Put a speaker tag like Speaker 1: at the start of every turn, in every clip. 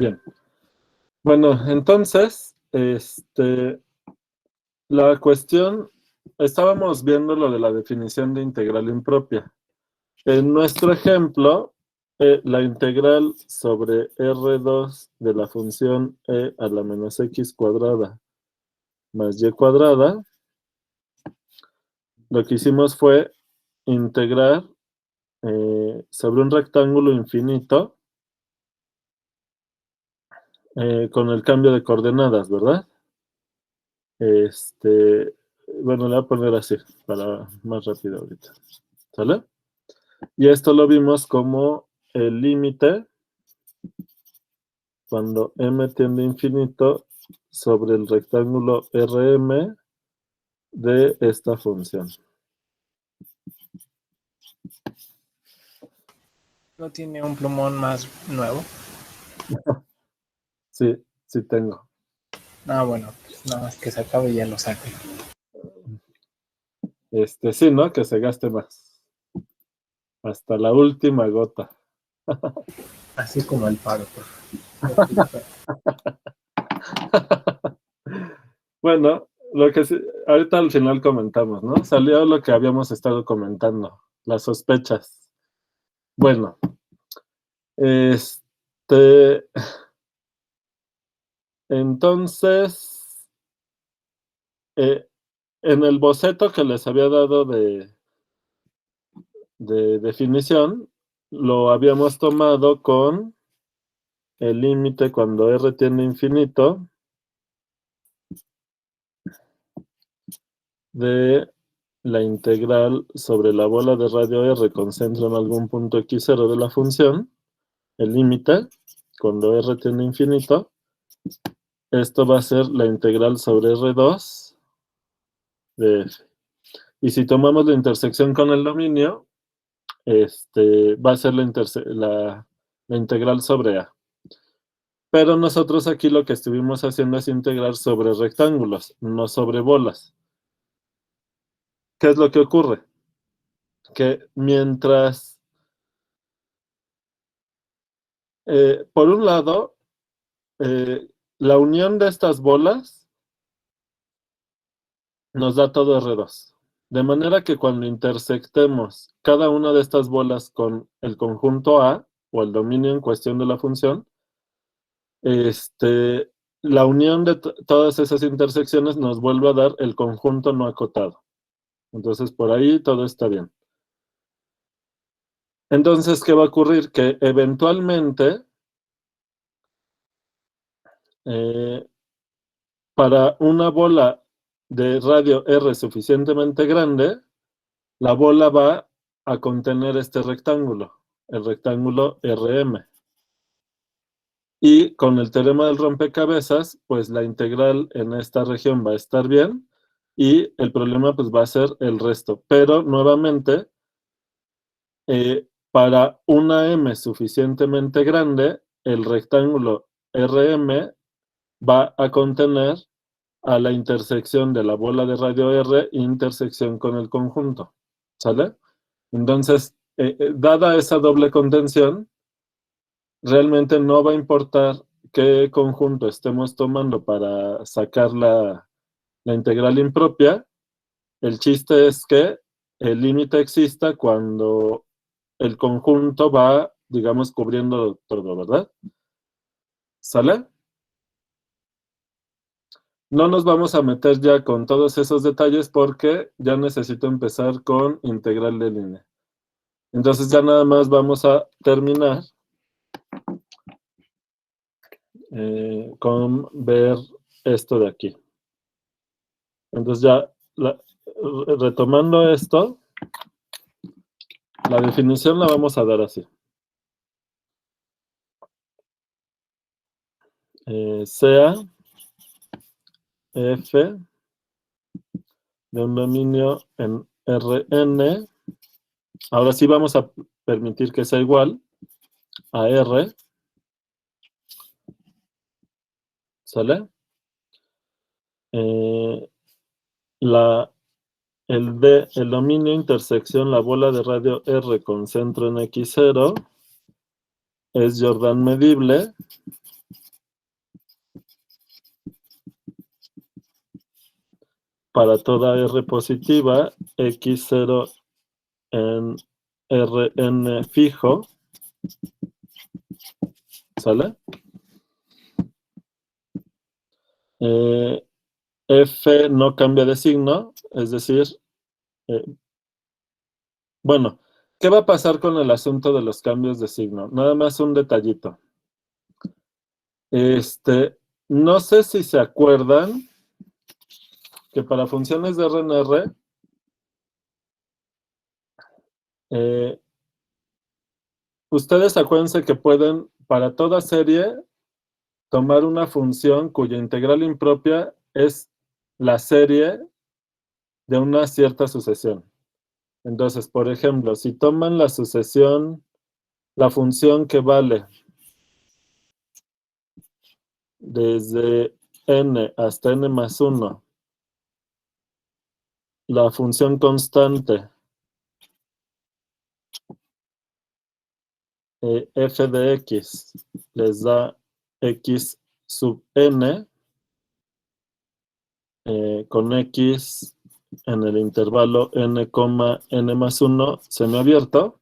Speaker 1: Bien. Bueno, entonces, la cuestión, estábamos viendo lo de la definición de integral impropia. En nuestro ejemplo, la integral sobre R2 de la función e a la menos x cuadrada más y cuadrada, lo que hicimos fue integrar sobre un rectángulo infinito con el cambio de coordenadas, ¿verdad? Bueno, le voy a poner así, para más rápido ahorita. ¿Sale? Y esto lo vimos como el límite cuando m tiende a infinito sobre el rectángulo Rm de esta función.
Speaker 2: ¿No tiene un plumón más nuevo?
Speaker 1: Sí, sí tengo.
Speaker 2: Ah, bueno, pues nada más que se acabe y ya lo saque.
Speaker 1: Sí, ¿no? Que se gaste más. Hasta la última gota.
Speaker 2: Así como el paro, por favor.
Speaker 1: Bueno, lo que sí, ahorita al final comentamos, ¿no? Salió lo que habíamos estado comentando, las sospechas. Bueno, entonces, en el boceto que les había dado de definición, lo habíamos tomado con el límite cuando R tiende a infinito de la integral sobre la bola de radio R con centro en algún punto x0 de la función, el límite, cuando R tiende a infinito, esto va a ser la integral sobre R2 de F. Y si tomamos la intersección con el dominio, va a ser la integral sobre A. Pero nosotros aquí lo que estuvimos haciendo es integrar sobre rectángulos, no sobre bolas. ¿Qué es lo que ocurre? Que mientras, por un lado, la unión de estas bolas nos da todo R2. De manera que cuando intersectemos cada una de estas bolas con el conjunto A, o el dominio en cuestión de la función, la unión de todas esas intersecciones nos vuelve a dar el conjunto no acotado. Entonces, por ahí todo está bien. Entonces, ¿qué va a ocurrir? Que eventualmente, para una bola de radio R suficientemente grande, la bola va a contener este rectángulo, el rectángulo Rm. Y con el teorema del rompecabezas, pues la integral en esta región va a estar bien y el problema pues va a ser el resto. Pero nuevamente, para una m suficientemente grande, el rectángulo Rm va a contener a la intersección de la bola de radio R intersección con el conjunto. ¿Sale? Entonces, dada esa doble contención, realmente no va a importar qué conjunto estemos tomando para sacar la integral impropia. El chiste es que el límite exista cuando el conjunto va, digamos, cubriendo todo, ¿verdad? ¿Sale? No nos vamos a meter ya con todos esos detalles porque ya necesito empezar con integral de línea. Entonces ya nada más vamos a terminar con ver esto de aquí. Entonces ya, retomando esto, la definición la vamos a dar así. Sea f de un dominio en Rn. Ahora sí vamos a permitir que sea igual a R. ¿Sale? El dominio intersección la bola de radio R con centro en x0 es Jordan medible para toda R positiva, X0 en Rn fijo, ¿sale? F no cambia de signo, es decir, bueno, ¿qué va a pasar con el asunto de los cambios de signo? Nada más un detallito. No sé si se acuerdan que para funciones de RNR, ustedes acuérdense que pueden, para toda serie, tomar una función cuya integral impropia es la serie de una cierta sucesión. Entonces, por ejemplo, si toman la sucesión, la función que vale desde n hasta n más 1, la función constante f de x les da x sub n con x en el intervalo n, n más 1 semiabierto.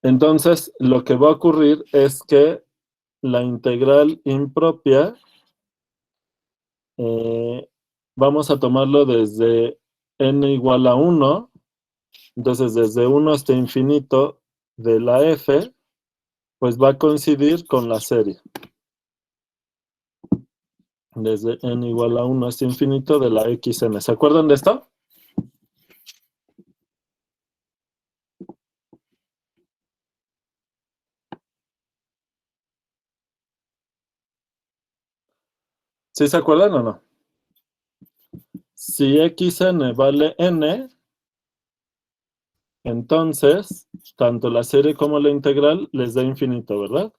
Speaker 1: Entonces, lo que va a ocurrir es que la integral impropia, vamos a tomarlo desde n igual a 1, entonces desde 1 hasta infinito de la f, pues va a coincidir con la serie. Desde n igual a 1 hasta infinito de la xn. ¿Se acuerdan de esto? ¿Sí se acuerdan o no? Si xn vale n, entonces, tanto la serie como la integral les da infinito, ¿verdad?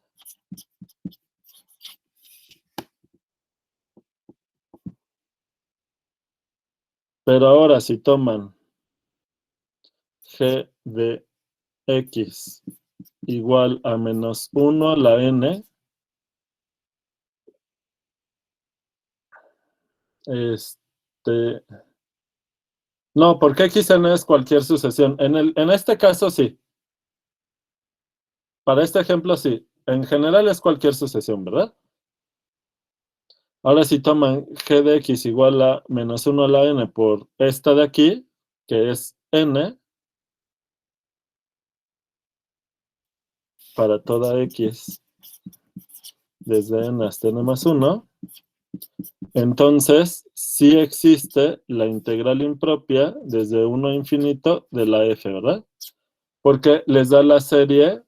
Speaker 1: Pero ahora, si toman g de x igual a menos 1 a la n, no, porque xn es cualquier sucesión. En este caso, sí. Para este ejemplo, sí. En general es cualquier sucesión, ¿verdad? Ahora si toman g de x igual a menos 1 a la n por esta de aquí, que es n, para toda x desde n hasta n más 1, entonces sí existe la integral impropia desde 1 a infinito de la f, ¿verdad? Porque les da la serie,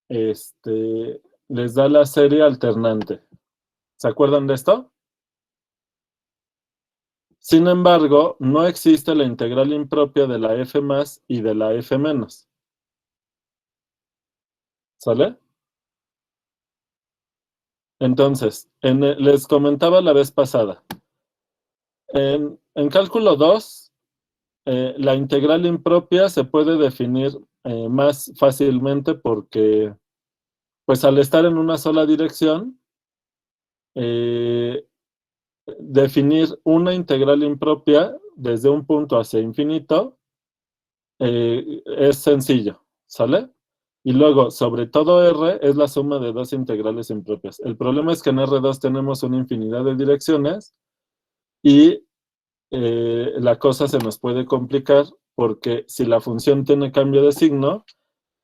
Speaker 1: les da la serie alternante. ¿Se acuerdan de esto? Sin embargo, no existe la integral impropia de la f más y de la f menos. ¿Sale? Entonces, les comentaba la vez pasada, en cálculo 2, la integral impropia se puede definir más fácilmente porque, pues al estar en una sola dirección, definir una integral impropia desde un punto hacia infinito es sencillo, ¿sale? Y luego, sobre todo R es la suma de dos integrales impropias. El problema es que en R2 tenemos una infinidad de direcciones y la cosa se nos puede complicar porque si la función tiene cambio de signo,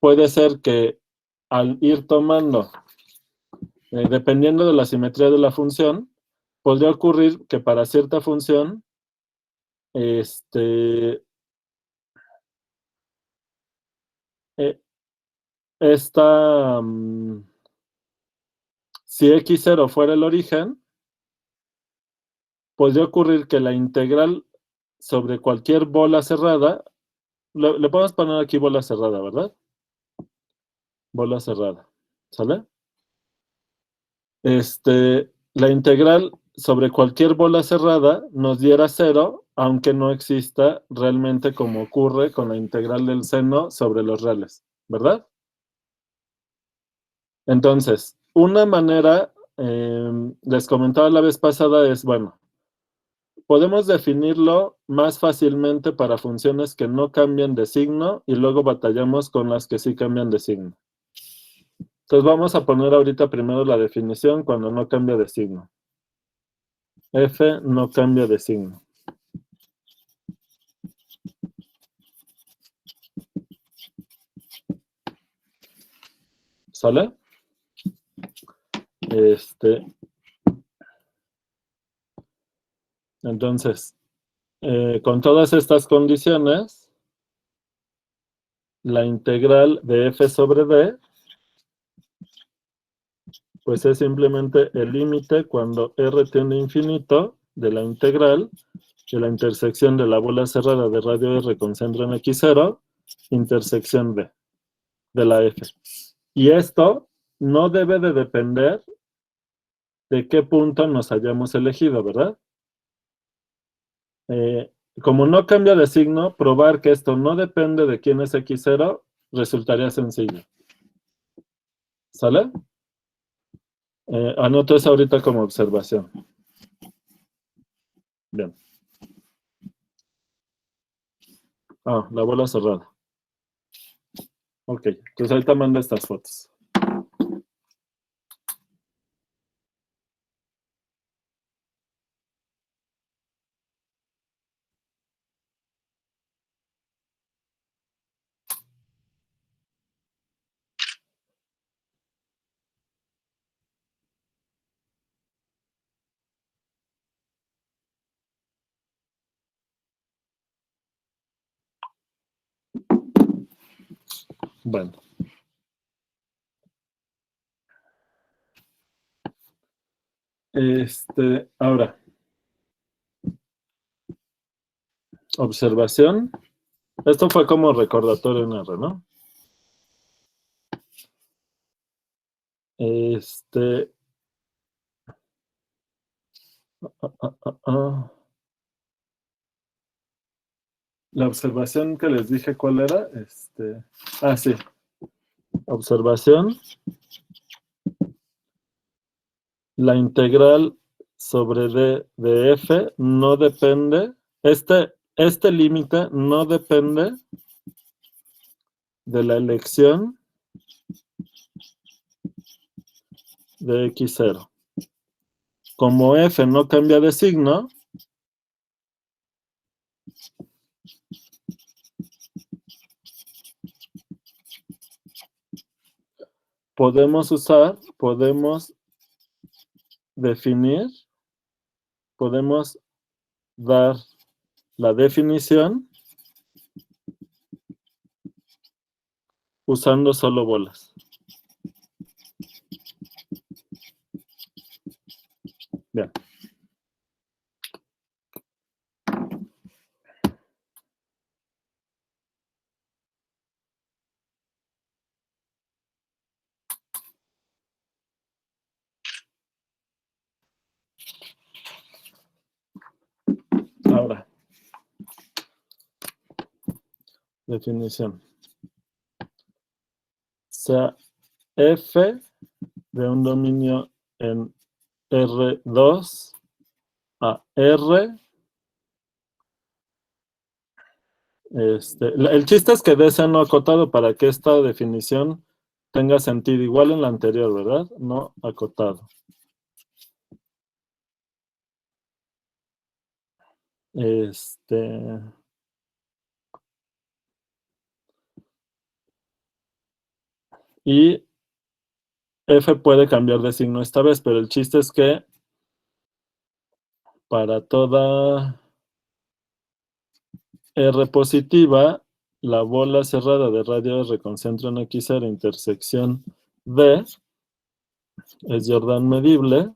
Speaker 1: puede ser que al ir tomando, dependiendo de la simetría de la función, podría ocurrir que para cierta función, esta, si x0 fuera el origen, podría ocurrir que la integral sobre cualquier bola cerrada, le podemos poner aquí bola cerrada, ¿verdad? Bola cerrada, ¿sale? La integral sobre cualquier bola cerrada nos diera 0, aunque no exista realmente como ocurre con la integral del seno sobre los reales, ¿verdad? Entonces, una manera, les comentaba la vez pasada, es, bueno, podemos definirlo más fácilmente para funciones que no cambian de signo y luego batallamos con las que sí cambian de signo. Entonces vamos a poner ahorita primero la definición cuando no cambia de signo. F no cambia de signo. ¿Sale? Entonces, con todas estas condiciones, la integral de f sobre d, pues es simplemente el límite cuando r tiende a infinito de la integral de la intersección de la bola cerrada de radio r con centro en x0, intersección d, de la f. Y esto no debe de depender de qué punto nos hayamos elegido, ¿verdad? Como no cambia de signo, probar que esto no depende de quién es x0 resultaría sencillo. ¿Sale? Anoto eso ahorita como observación. Bien. La bola cerrada. Ok, entonces ahorita mando estas fotos. Bueno. Ahora. Observación. Esto fue como recordatorio en R, ¿no? La observación que les dije, ¿cuál era? Sí. Observación. La integral sobre d de f no depende, este límite no depende de la elección de x0. Como f no cambia de signo, podemos definir, podemos dar la definición usando solo bolas. Bien. Ahora, definición. Sea f de un dominio en R2 a R. El chiste es que dé seno acotado para que esta definición tenga sentido, igual en la anterior, ¿verdad? No acotado. Y f puede cambiar de signo esta vez, pero el chiste es que para toda R positiva, la bola cerrada de radio R con centro en x0 intersección D es Jordan medible.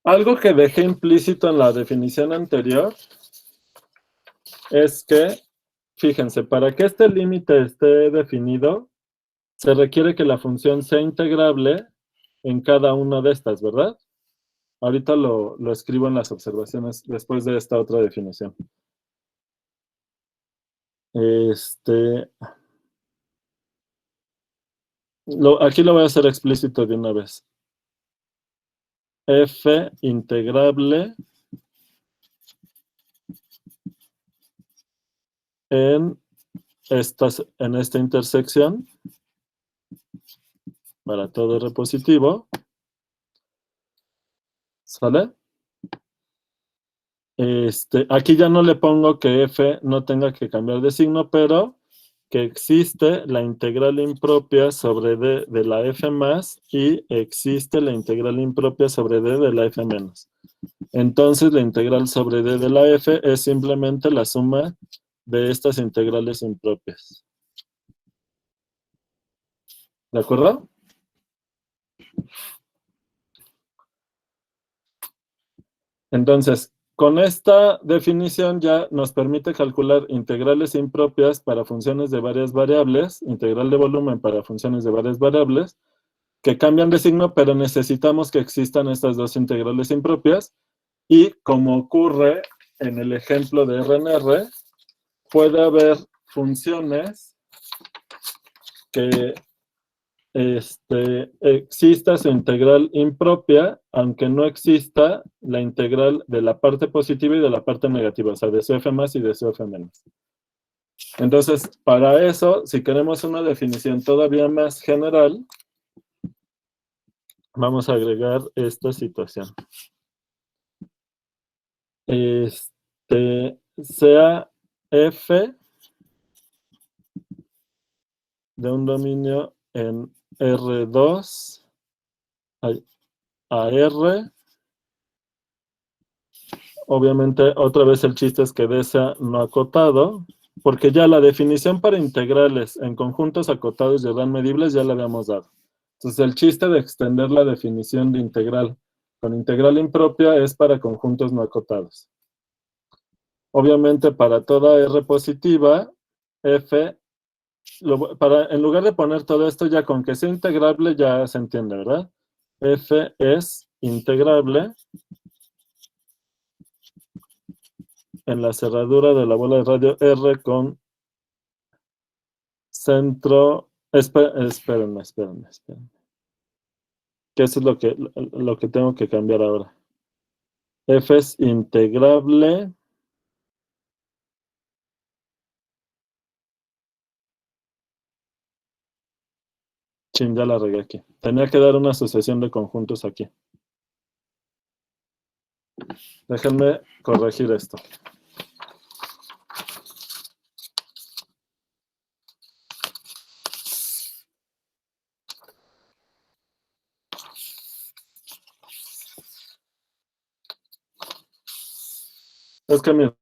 Speaker 1: Algo que dejé implícito en la definición anterior es que, fíjense, para que este límite esté definido, se requiere que la función sea integrable en cada una de estas, ¿verdad? Ahorita lo escribo en las observaciones después de esta otra definición. Aquí lo voy a hacer explícito de una vez. f integrable en esta intersección para todo R positivo. ¿Sale? Aquí ya no le pongo que f no tenga que cambiar de signo, pero que existe la integral impropia sobre d de la f más y existe la integral impropia sobre d de la f menos. Entonces la integral sobre d de la f es simplemente la suma de estas integrales impropias. ¿De acuerdo? Entonces, con esta definición ya nos permite calcular integrales impropias para funciones de varias variables, integral de volumen para funciones de varias variables, que cambian de signo, pero necesitamos que existan estas dos integrales impropias, y como ocurre en el ejemplo de RNR, puede haber funciones que exista su integral impropia, aunque no exista la integral de la parte positiva y de la parte negativa, o sea, de su f más y de su f menos. Entonces, para eso, si queremos una definición todavía más general, vamos a agregar esta situación. Sea f de un dominio en R2 a R. Obviamente, otra vez el chiste es que D sea no acotado, porque ya la definición para integrales en conjuntos acotados y RAM medibles ya la habíamos dado. Entonces, el chiste de extender la definición de integral con integral impropia es para conjuntos no acotados. Obviamente, para toda R positiva, F, en lugar de poner todo esto, ya con que sea integrable ya se entiende, ¿verdad? F es integrable en la cerradura de la bola de radio R con centro. Espérenme. Que eso es lo que tengo que cambiar ahora. F es integrable ya la regué aquí. Tenía que dar una asociación de conjuntos aquí. Déjenme corregir esto. Es que mira,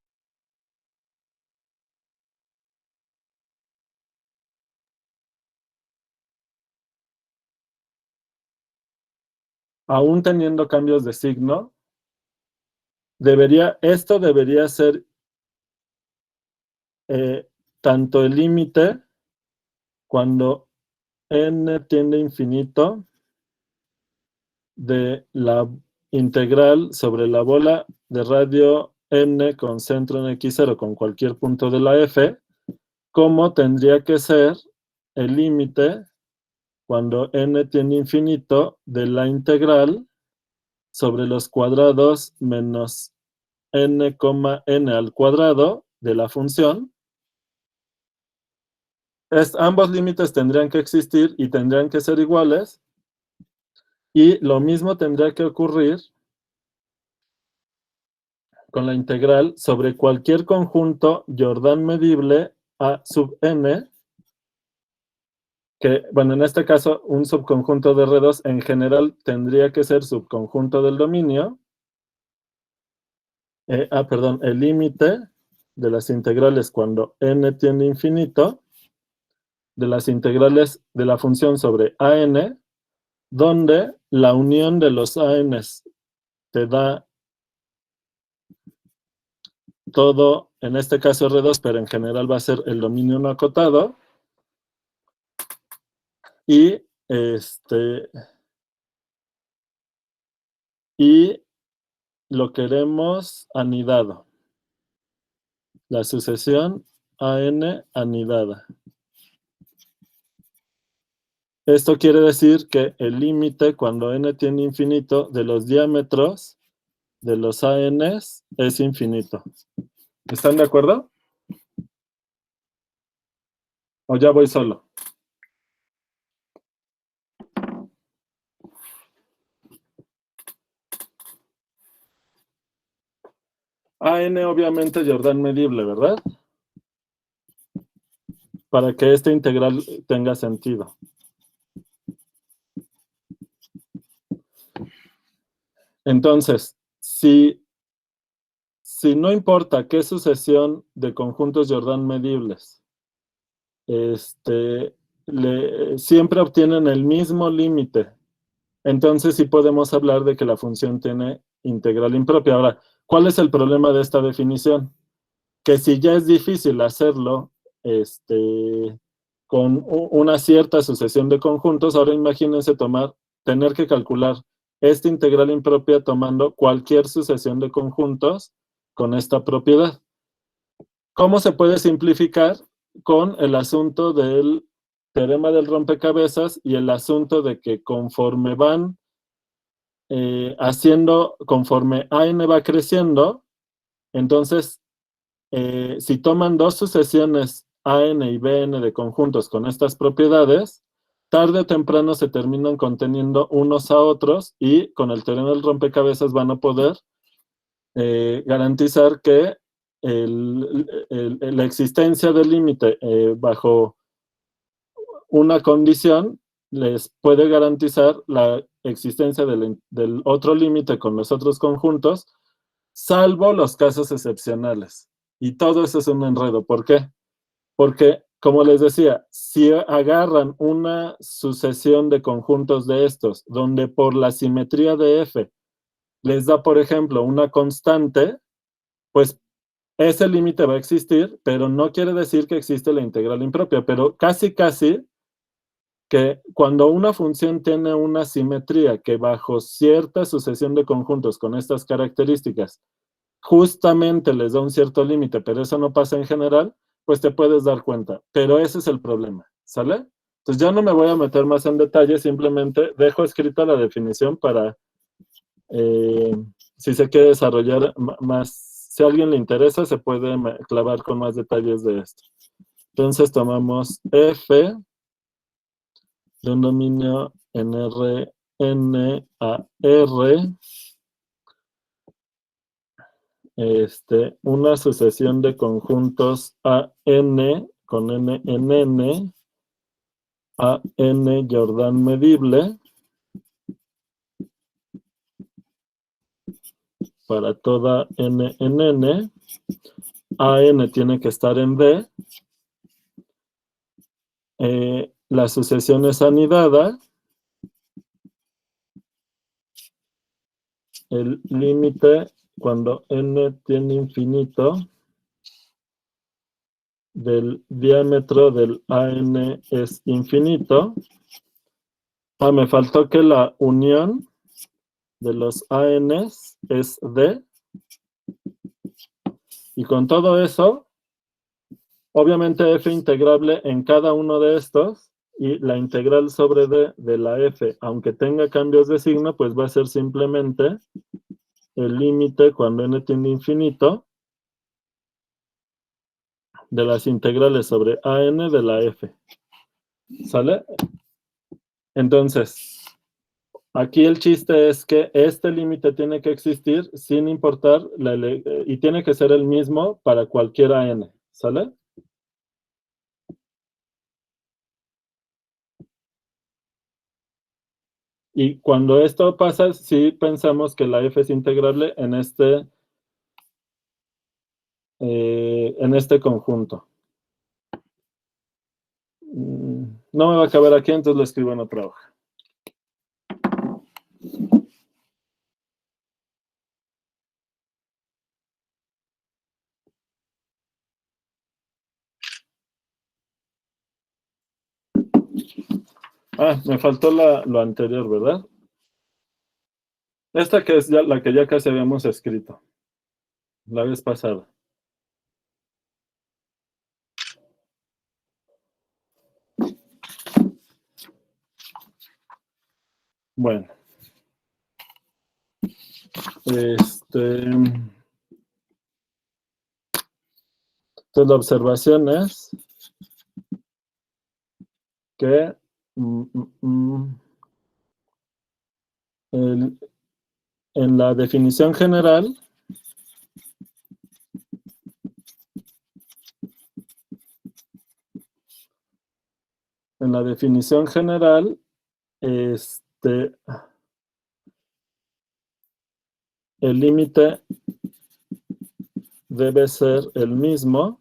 Speaker 1: aún teniendo cambios de signo, esto debería ser tanto el límite cuando n tiende a infinito de la integral sobre la bola de radio n con centro en x0 con cualquier punto de la f, como tendría que ser el límite cuando n tiende a infinito de la integral sobre los cuadrados menos n, n al cuadrado de la función. Ambos límites tendrían que existir y tendrían que ser iguales. Y lo mismo tendría que ocurrir con la integral sobre cualquier conjunto Jordan medible A sub n, que, bueno, en este caso, un subconjunto de R2 en general tendría que ser subconjunto del dominio. Perdón, el límite de las integrales cuando n tiende a infinito, de las integrales de la función sobre AN, donde la unión de los ANs te da todo, en este caso R2, pero en general va a ser el dominio no acotado. Y lo queremos anidado. La sucesión AN anidada. Esto quiere decir que el límite cuando n tiende a infinito de los diámetros de los ANs es infinito. ¿Están de acuerdo? ¿O ya voy solo? AN obviamente Jordan medible, ¿verdad? Para que esta integral tenga sentido. Entonces, si no importa qué sucesión de conjuntos Jordan medibles, siempre obtienen el mismo límite. Entonces sí podemos hablar de que la función tiene integral impropia. Ahora, ¿cuál es el problema de esta definición? Que si ya es difícil hacerlo con una cierta sucesión de conjuntos, ahora imagínense tener que calcular esta integral impropia tomando cualquier sucesión de conjuntos con esta propiedad. ¿Cómo se puede simplificar? Con el asunto del teorema del rompecabezas y el asunto de que conforme van conforme AN va creciendo, entonces, si toman dos sucesiones AN y BN de conjuntos con estas propiedades, tarde o temprano se terminan conteniendo unos a otros y con el teorema del rompecabezas van a poder garantizar que la existencia del límite bajo una condición les puede garantizar la existencia del otro límite con los otros conjuntos, salvo los casos excepcionales. Y todo eso es un enredo. ¿Por qué? Porque, como les decía, si agarran una sucesión de conjuntos de estos, donde por la simetría de F les da, por ejemplo, una constante, pues ese límite va a existir, pero no quiere decir que existe la integral impropia, pero casi que cuando una función tiene una simetría que bajo cierta sucesión de conjuntos con estas características justamente les da un cierto límite, pero eso no pasa en general, pues te puedes dar cuenta. Pero ese es el problema, ¿sale? Entonces ya no me voy a meter más en detalle, simplemente dejo escrita la definición para, si se quiere desarrollar más, si a alguien le interesa, se puede clavar con más detalles de esto. Entonces tomamos F de un dominio en R, N a R, una sucesión de conjuntos AN con N en N, AN Jordan medible, para toda N en N, AN tiene que estar en D, la sucesión es anidada, el límite cuando N tiene infinito del diámetro del AN es infinito. Me faltó que la unión de los ANs es D. Y con todo eso, obviamente f integrable en cada uno de estos y la integral sobre d de la f, aunque tenga cambios de signo, pues va a ser simplemente el límite cuando n tiende a infinito de las integrales sobre an de la f. ¿Sale? Entonces, aquí el chiste es que este límite tiene que existir sin importar, y tiene que ser el mismo para cualquier an. ¿Sale? Y cuando esto pasa, sí pensamos que la f es integrable en este conjunto. No me va a caber aquí, entonces lo escribo en otra hoja. Me faltó lo anterior, ¿verdad? Esta que es ya la que ya casi habíamos escrito la vez pasada. Bueno. Entonces la observación es que en la definición general, el límite debe ser el mismo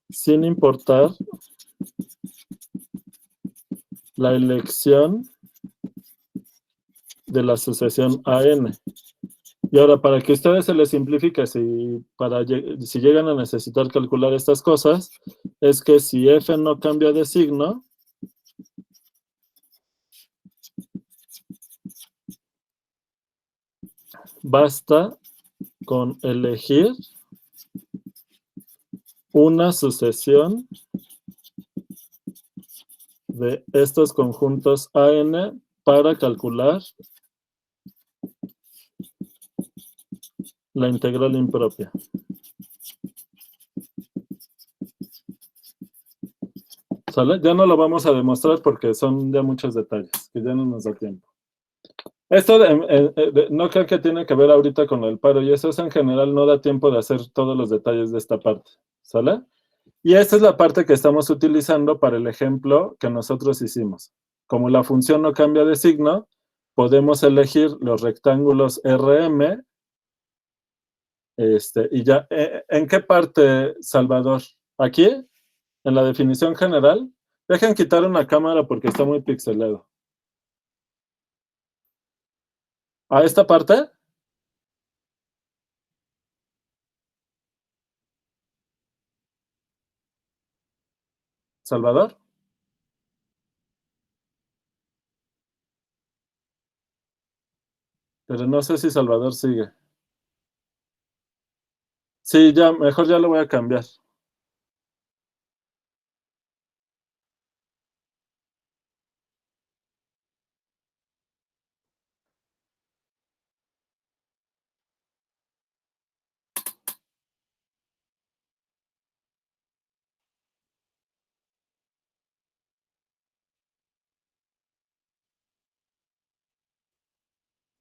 Speaker 1: sin importar la elección de la sucesión AN. Y ahora, para que a ustedes se les simplifique, si llegan a necesitar calcular estas cosas, es que si F no cambia de signo, basta con elegir una sucesión de estos conjuntos AN para calcular la integral impropia. ¿Sale? Ya no lo vamos a demostrar porque son ya muchos detalles, que ya no nos da tiempo. Esto no creo que tiene que ver ahorita con el paro, y eso es en general, no da tiempo de hacer todos los detalles de esta parte. ¿Sale? Y esta es la parte que estamos utilizando para el ejemplo que nosotros hicimos. Como la función no cambia de signo, podemos elegir los rectángulos RM. Y ya, ¿en qué parte, Salvador? ¿Aquí? ¿En la definición general? Dejen quitar una cámara porque está muy pixelado. ¿A esta parte? ¿Salvador? Pero no sé si Salvador sigue. Sí, ya, mejor ya lo voy a cambiar.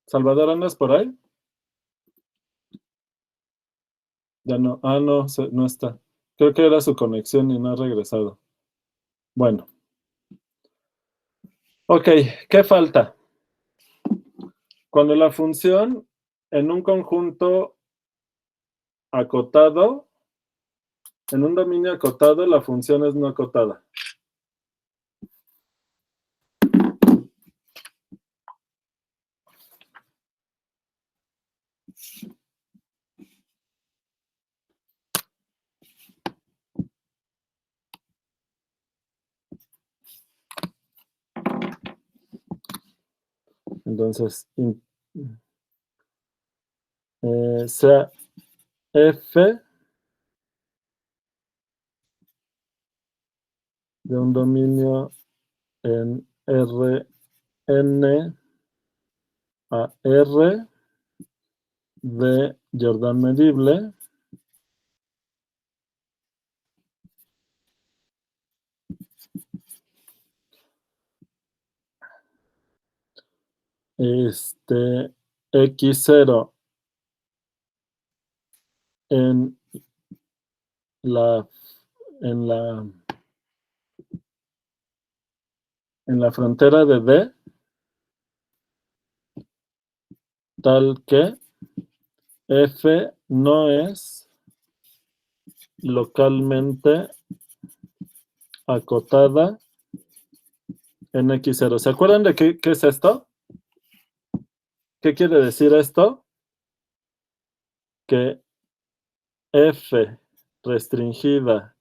Speaker 1: ¿Salvador, andas por ahí? Ya no. Ah, no, no está. Creo que era su conexión y no ha regresado. Bueno. Ok, ¿qué falta? Cuando la función en un conjunto acotado, en un dominio acotado, la función es no acotada. Entonces, sea F de un dominio en Rn a R de Jordan medible X0 en la frontera de D, tal que F no es localmente acotada en X0. ¿Se acuerdan de qué es esto? ¿Qué quiere decir esto? Que F restringida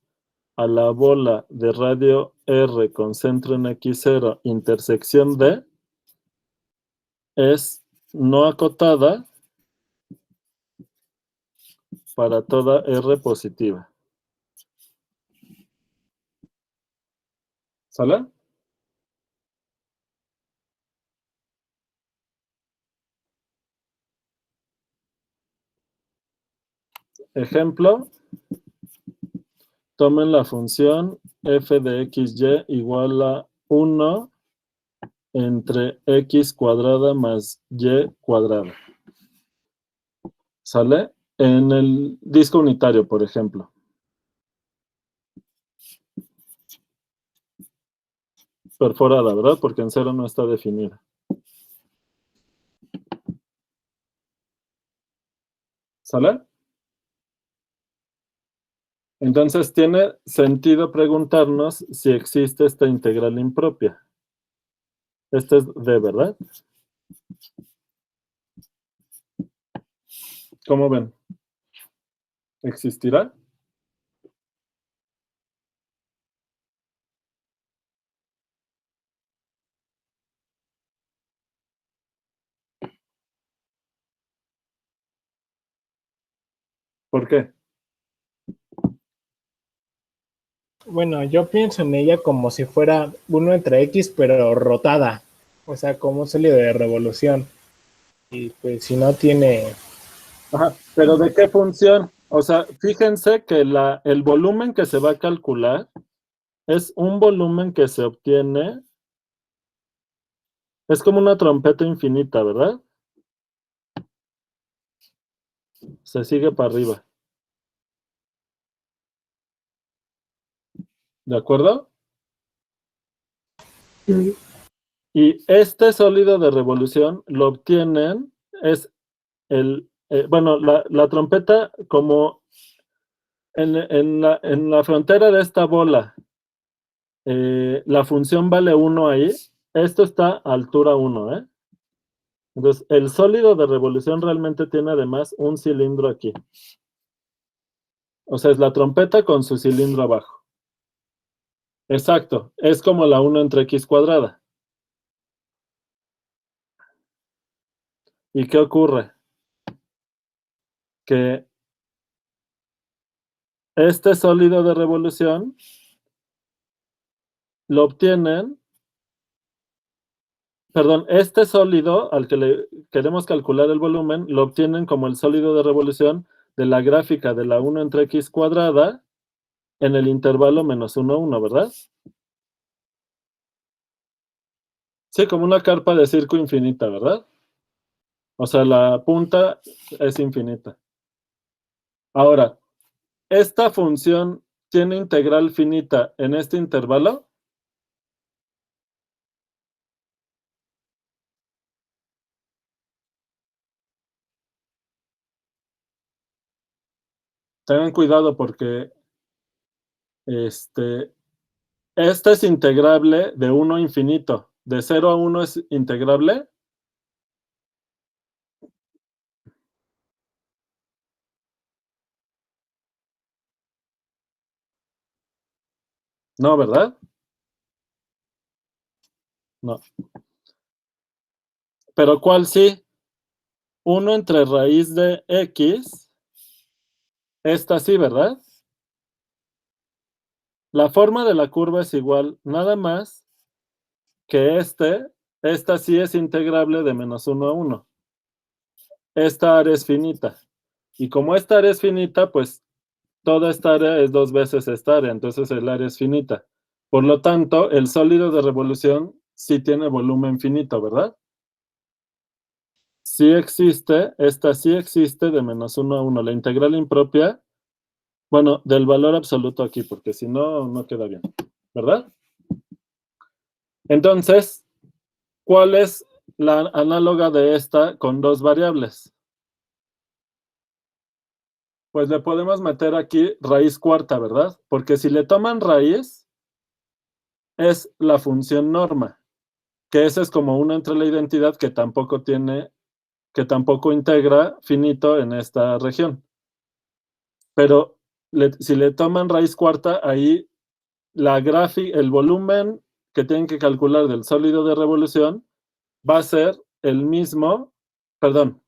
Speaker 1: a la bola de radio R con centro en X0 intersección D es no acotada para toda R positiva. ¿Sale? ejemplo, tomen la función f de xy igual a 1 entre x cuadrada más y cuadrada. ¿Sale? En el disco unitario, por ejemplo. Perforada, ¿verdad? Porque en 0 no está definida. ¿Sale? Entonces tiene sentido preguntarnos si existe esta integral impropia. Esta es D, ¿verdad? ¿Cómo ven? ¿Existirá? ¿Por qué?
Speaker 2: Bueno, yo pienso en ella como si fuera 1 entre X, pero rotada. O sea, como un sólido de revolución. Y pues si no tiene...
Speaker 1: Ajá, pero ¿de qué función? O sea, fíjense que el volumen que se va a calcular es un volumen que se obtiene, es como una trompeta infinita, ¿verdad? Se sigue para arriba. ¿De acuerdo? Y este sólido de revolución lo obtienen, es bueno, la trompeta como en la frontera de esta bola, la función vale 1 ahí, esto está a altura 1, ¿eh? Entonces, el sólido de revolución realmente tiene además un cilindro aquí. O sea, es la trompeta con su cilindro abajo. Exacto, es como la 1 entre x cuadrada. ¿Y qué ocurre? Que este sólido de revolución lo obtienen, perdón, este sólido al que le queremos calcular el volumen, lo obtienen como el sólido de revolución de la gráfica de la 1 entre x cuadrada en el intervalo menos 1, 1, ¿verdad? Sí, como una carpa de circo infinita, ¿verdad? O sea, la punta es infinita. Ahora, ¿esta función tiene integral finita en este intervalo? Tengan cuidado porque este es integrable de 1 a infinito. ¿De 0 a 1 es integrable? No, ¿verdad? No. ¿Pero cuál sí? 1 entre raíz de x, esta sí, ¿verdad? La forma de la curva es igual, nada más que esta sí es integrable de menos 1 a 1. Esta área es finita. Y como esta área es finita, pues toda esta área es 2 veces esta área, entonces el área es finita. Por lo tanto, el sólido de revolución sí tiene volumen finito, ¿verdad? Sí existe, esta sí existe de menos 1 a 1. La integral impropia, bueno, del valor absoluto aquí, porque si no, no queda bien, ¿verdad? Entonces, ¿cuál es la análoga de esta con dos variables? Pues le podemos meter aquí raíz cuarta, ¿verdad? Porque si le toman raíz, es la función norma, que esa es como una entre la identidad que tampoco integra finito en esta región. Pero si le toman raíz cuarta, ahí el volumen que tienen que calcular del sólido de revolución va a ser el mismo, perdón,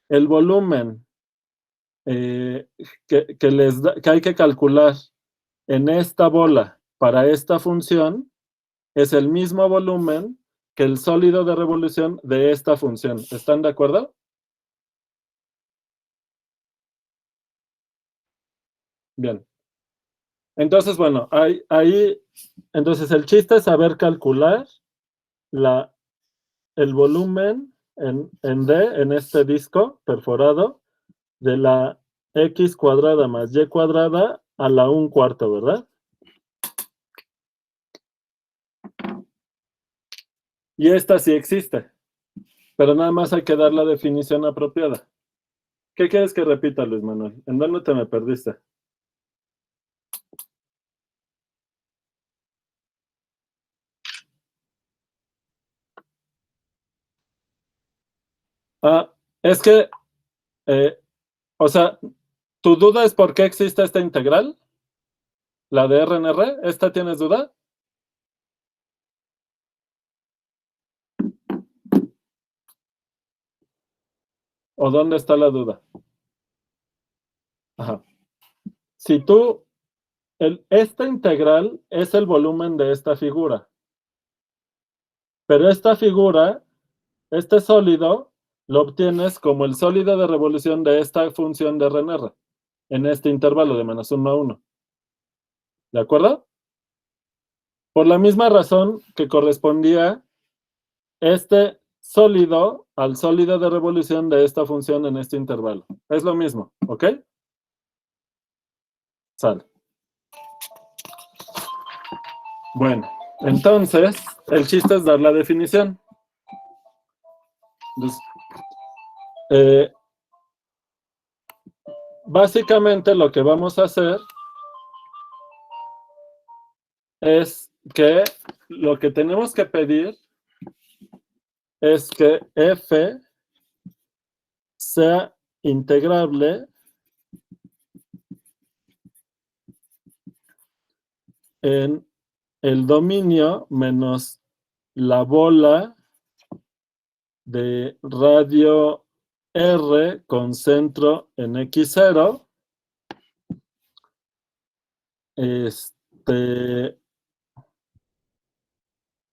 Speaker 1: el volumen que hay que calcular en esta bola para esta función es el mismo volumen que el sólido de revolución de esta función. ¿Están de acuerdo? Bien. Entonces, bueno, entonces el chiste es saber calcular el volumen en D, en este disco perforado, de la X cuadrada más Y cuadrada a la 1/4, ¿verdad? Y esta sí existe, pero nada más hay que dar la definición apropiada. ¿Qué quieres que repita, Luis Manuel? ¿En dónde te me perdiste? Ah, es que, eh, o sea, ¿tu duda es por qué existe esta integral? ¿La de R en R? ¿Esta tienes duda? ¿O dónde está la duda? Ajá. Si tú, esta integral es el volumen de esta figura, pero esta figura, este sólido, lo obtienes como el sólido de revolución de esta función de R en R, en este intervalo de -1 a 1. ¿De acuerdo? Por la misma razón que correspondía este sólido al sólido de revolución de esta función en este intervalo. Es lo mismo, ¿ok? Sale. Bueno, entonces, el chiste es dar la definición. Entonces, básicamente lo que vamos a hacer es que lo que tenemos que pedir es que f sea integrable en el dominio menos la bola de radio R con centro en X0,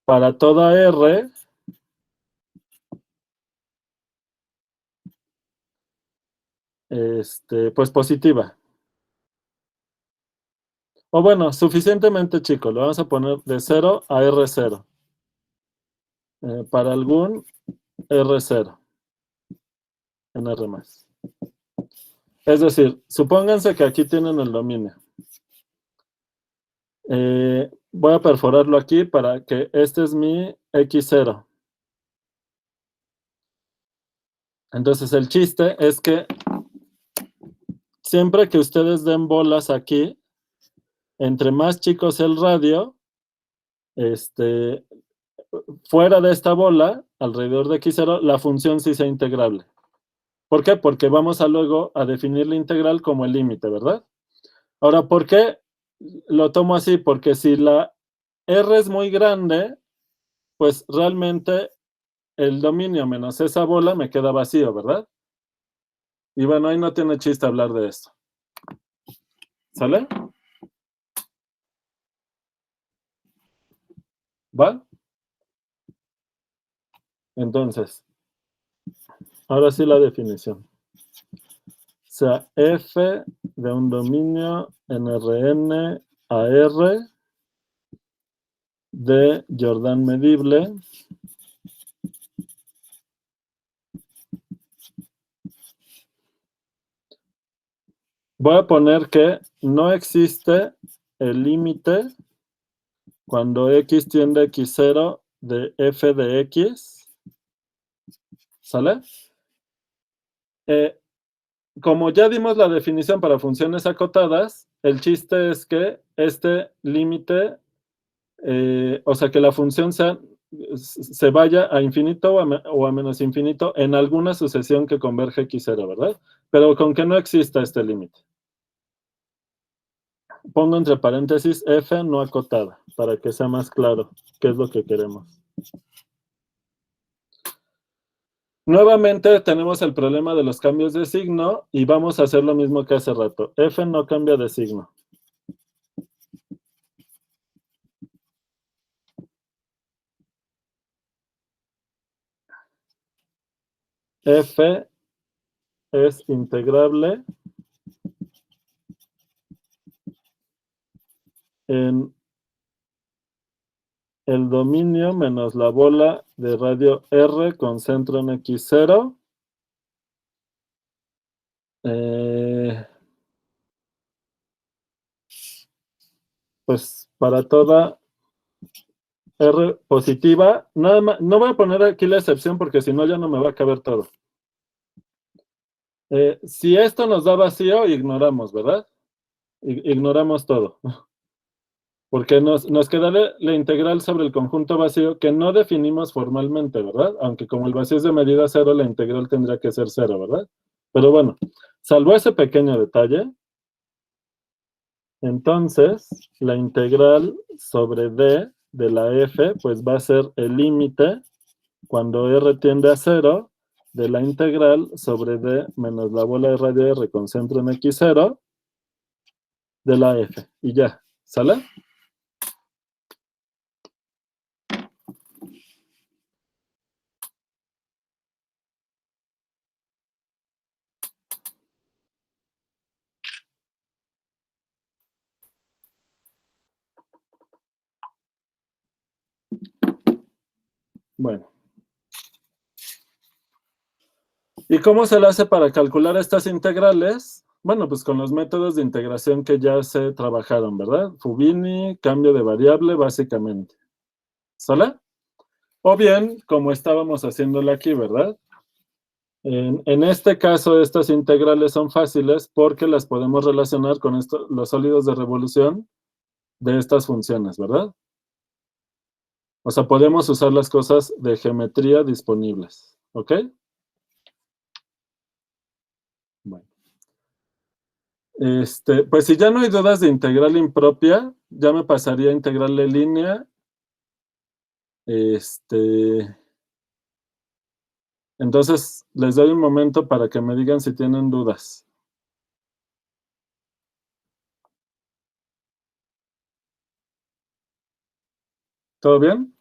Speaker 1: para toda R, pues positiva. O bueno, suficientemente chico, lo vamos a poner de 0 a R0. Para algún R0 en R más. Es decir, supónganse que aquí tienen el dominio. Voy a perforarlo aquí para que este es mi X0. Entonces el chiste es que siempre que ustedes den bolas aquí, entre más chico sea el radio, fuera de esta bola, alrededor de X0, la función sí sea integrable. ¿Por qué? Porque vamos a luego a definir la integral como el límite, ¿verdad? Ahora, ¿por qué lo tomo así? Porque si la R es muy grande, pues realmente el dominio menos esa bola me queda vacío, ¿verdad? Y bueno, ahí no tiene chiste hablar de esto. ¿Sale? ¿Va? Entonces, ahora sí la definición. O sea, f de un dominio en Rn a R de Jordan medible voy a poner que no existe el límite cuando x tiende a x0 de f de x. ¿Sale? Como ya dimos la definición para funciones acotadas, el chiste es que este límite, o sea, que la función se vaya a infinito o a menos infinito en alguna sucesión que converge x0, ¿verdad? Pero con que no exista este límite. Pongo entre paréntesis f no acotada, para que sea más claro qué es lo que queremos. Nuevamente tenemos el problema de los cambios de signo y vamos a hacer lo mismo que hace rato. F no cambia de signo. F es integrable en el dominio menos la bola de radio R con centro en X0. Pues para toda R positiva, nada más, no voy a poner aquí la excepción porque si no ya no me va a caber todo. Si esto nos da vacío, ignoramos, ¿verdad? Ignoramos todo. Porque nos queda la integral sobre el conjunto vacío que no definimos formalmente, ¿verdad? Aunque como el vacío es de medida cero, la integral tendría que ser cero, ¿verdad? Pero bueno, salvo ese pequeño detalle, entonces la integral sobre D de la F, pues va a ser el límite cuando R tiende a cero de la integral sobre D menos la bola de radio R con centro en X0 de la F. Y ya, ¿sale? Bueno. ¿Y cómo se le hace para calcular estas integrales? Bueno, pues con los métodos de integración que ya se trabajaron, ¿verdad? Fubini, cambio de variable, básicamente. ¿Sale? O bien, como estábamos haciéndolo aquí, ¿verdad? En este caso, estas integrales son fáciles porque las podemos relacionar con los sólidos de revolución de estas funciones, ¿verdad? O sea, podemos usar las cosas de geometría disponibles, ¿ok? Bueno. Pues si ya no hay dudas de integral impropia, ya me pasaría a integral de línea. Entonces, les doy un momento para que me digan si tienen dudas. ¿Todo bien?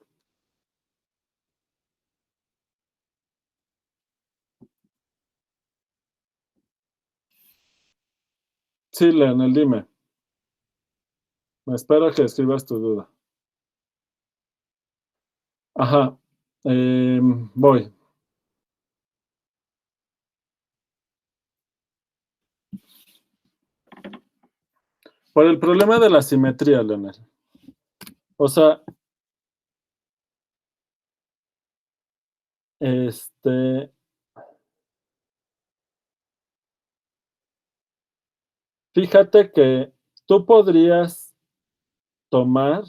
Speaker 1: Sí, Leonel, dime. Me espero que escribas tu duda. Ajá. Voy. Por el problema de la simetría, Leonel. O sea, fíjate que tú podrías tomar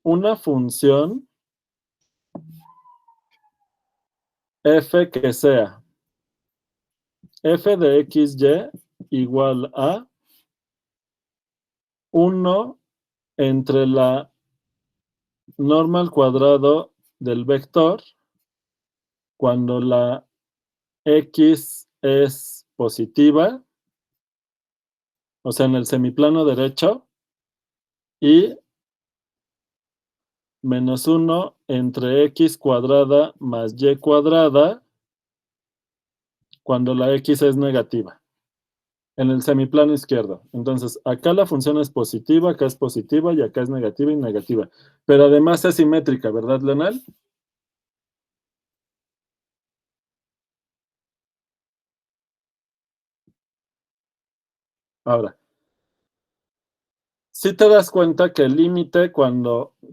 Speaker 1: una función f que sea f de xy igual a 1 entre la norma al cuadrado del vector cuando la x es positiva, o sea, en el semiplano derecho, y menos 1 entre x cuadrada más y cuadrada cuando la x es negativa, en el semiplano izquierdo. Entonces, acá la función es positiva, acá es positiva y acá es negativa y negativa. Pero además es simétrica, ¿verdad, Leonel? Ahora, si te das cuenta que el límite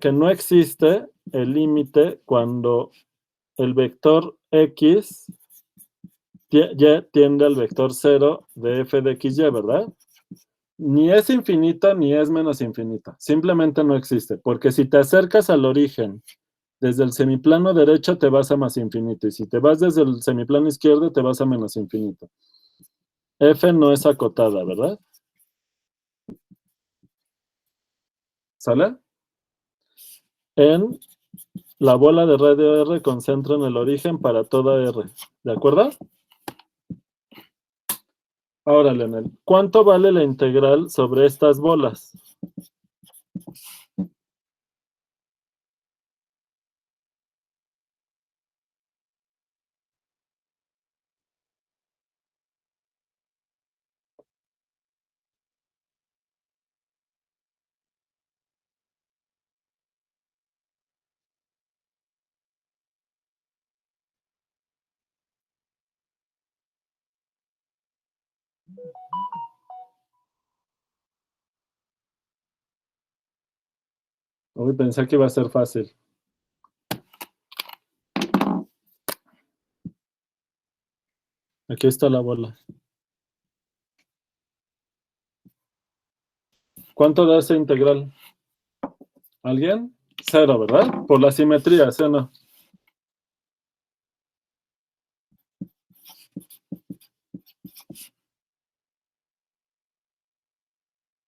Speaker 1: que no existe el límite cuando el vector x tiende al vector 0 de f de xy, ¿verdad? Ni es infinito ni es menos infinito. Simplemente no existe. Porque si te acercas al origen desde el semiplano derecho, te vas a más infinito. Y si te vas desde el semiplano izquierdo, te vas a menos infinito. F no es acotada, ¿verdad? ¿Sale? En la bola de radio R concentra en el origen para toda R. ¿De acuerdo? Ahora, Leonel, ¿cuánto vale la integral sobre estas bolas? Uy, pensé que iba a ser fácil. Aquí está la bola. ¿Cuánto da esa integral? ¿Alguien? 0, ¿verdad? Por la simetría, ¿sí o no?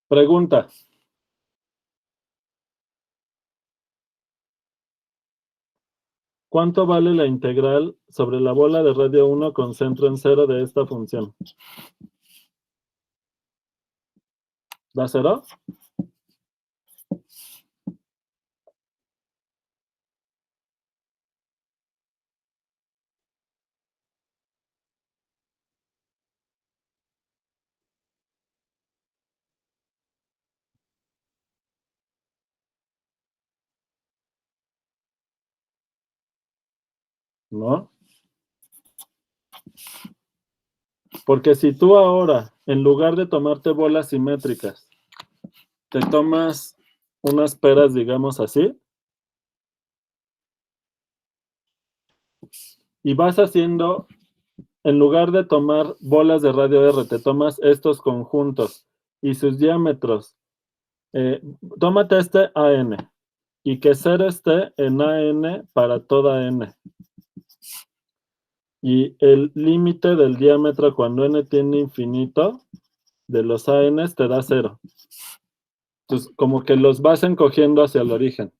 Speaker 1: Pregunta. ¿Cuánto vale la integral sobre la bola de radio 1 con centro en 0 de esta función? ¿Da 0? ¿No? Porque si tú ahora, en lugar de tomarte bolas simétricas, te tomas unas peras, digamos así, y vas haciendo, en lugar de tomar bolas de radio R, te tomas estos conjuntos y sus diámetros. Tómate este AN y que 0 esté en AN para toda N. Y el límite del diámetro cuando N tiene infinito de los ANs te da 0. Entonces, como que los vas encogiendo hacia el origen.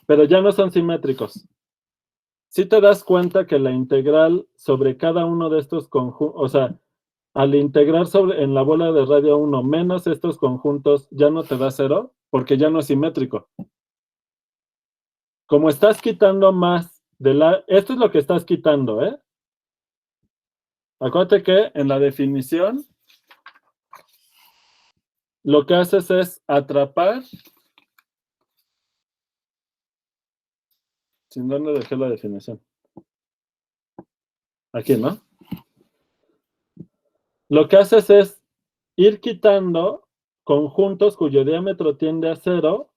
Speaker 1: Pero ya no son simétricos. Si te das cuenta que la integral sobre cada uno de estos conjuntos, o sea, al integrar en la bola de radio 1 menos estos conjuntos, ya no te da 0, porque ya no es simétrico. Como estás quitando más de la... Esto es lo que estás quitando, ¿eh? Acuérdate que en la definición lo que haces es atrapar. ¿Sin dónde dejé la definición? Aquí, ¿no? Lo que haces es ir quitando conjuntos cuyo diámetro tiende a 0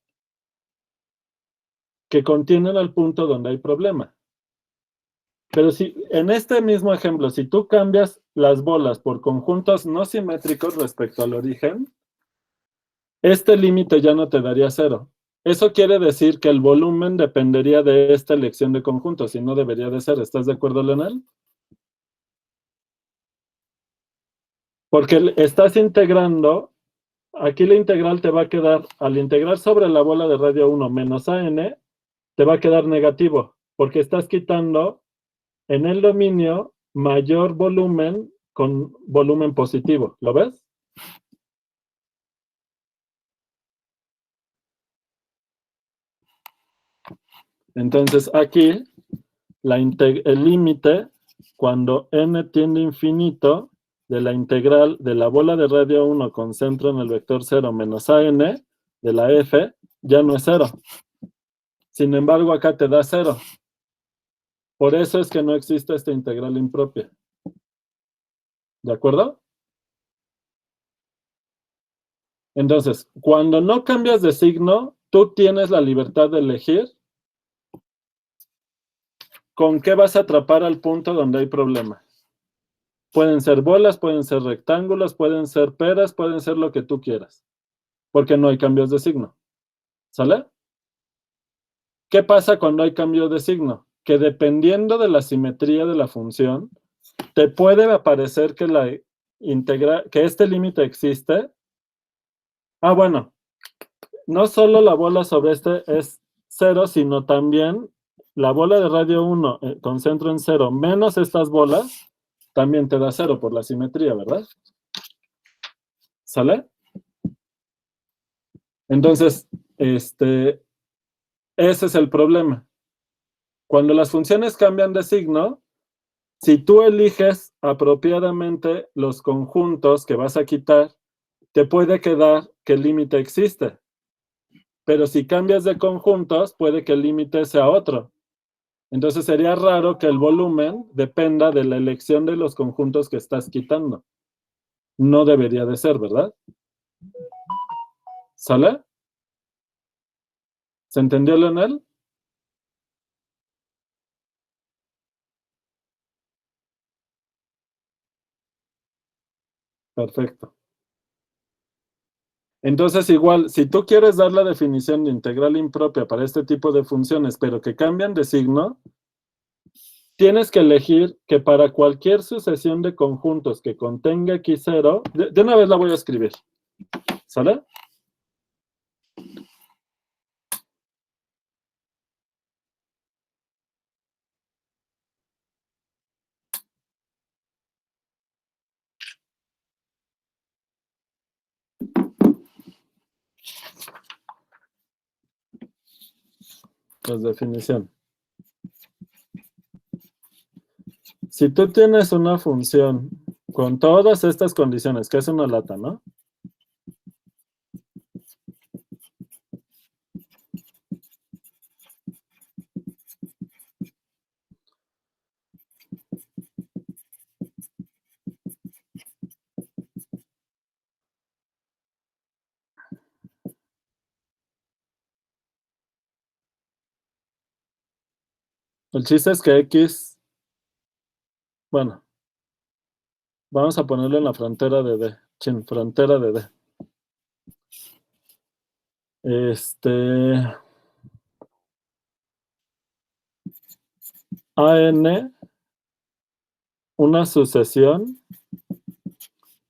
Speaker 1: que contienen al punto donde hay problema. Pero si en este mismo ejemplo, si tú cambias las bolas por conjuntos no simétricos respecto al origen, este límite ya no te daría 0. Eso quiere decir que el volumen dependería de esta elección de conjuntos y no debería de ser. ¿Estás de acuerdo, Leonel? Porque estás integrando, aquí la integral te va a quedar, al integrar sobre la bola de radio 1 menos AN, te va a quedar negativo, porque estás quitando en el dominio mayor volumen con volumen positivo. ¿Lo ves? Entonces aquí el límite cuando n tiende a infinito de la integral de la bola de radio 1 con centro en el vector 0 menos AN de la f ya no es 0. Sin embargo, acá te da 0. Por eso es que no existe esta integral impropia. ¿De acuerdo? Entonces, cuando no cambias de signo, tú tienes la libertad de elegir con qué vas a atrapar al punto donde hay problema. Pueden ser bolas, pueden ser rectángulos, pueden ser peras, pueden ser lo que tú quieras. Porque no hay cambios de signo. ¿Sale? ¿Qué pasa cuando hay cambio de signo? Que dependiendo de la simetría de la función, te puede aparecer que, que este límite existe. Ah, bueno, no solo la bola sobre este es 0, sino también la bola de radio 1 con centro en 0 menos estas bolas, también te da 0 por la simetría, ¿verdad? ¿Sale? Entonces, ese es el problema. Cuando las funciones cambian de signo, si tú eliges apropiadamente los conjuntos que vas a quitar, te puede quedar que el límite existe. Pero si cambias de conjuntos, puede que el límite sea otro. Entonces sería raro que el volumen dependa de la elección de los conjuntos que estás quitando. no debería de ser, ¿verdad? ¿Sale? ¿Se entendió, Leonel? Perfecto. Entonces, igual, si tú quieres dar la definición de integral impropia para este tipo de funciones, pero que cambian de signo, tienes que elegir que para cualquier sucesión de conjuntos que contenga x0, de una vez la voy a escribir, ¿sale? Pues definición. Si tú tienes una función con todas estas condiciones, que es una lata, ¿no? El chiste es que x, bueno, vamos a ponerlo en la frontera de D. Frontera de D. AN, una sucesión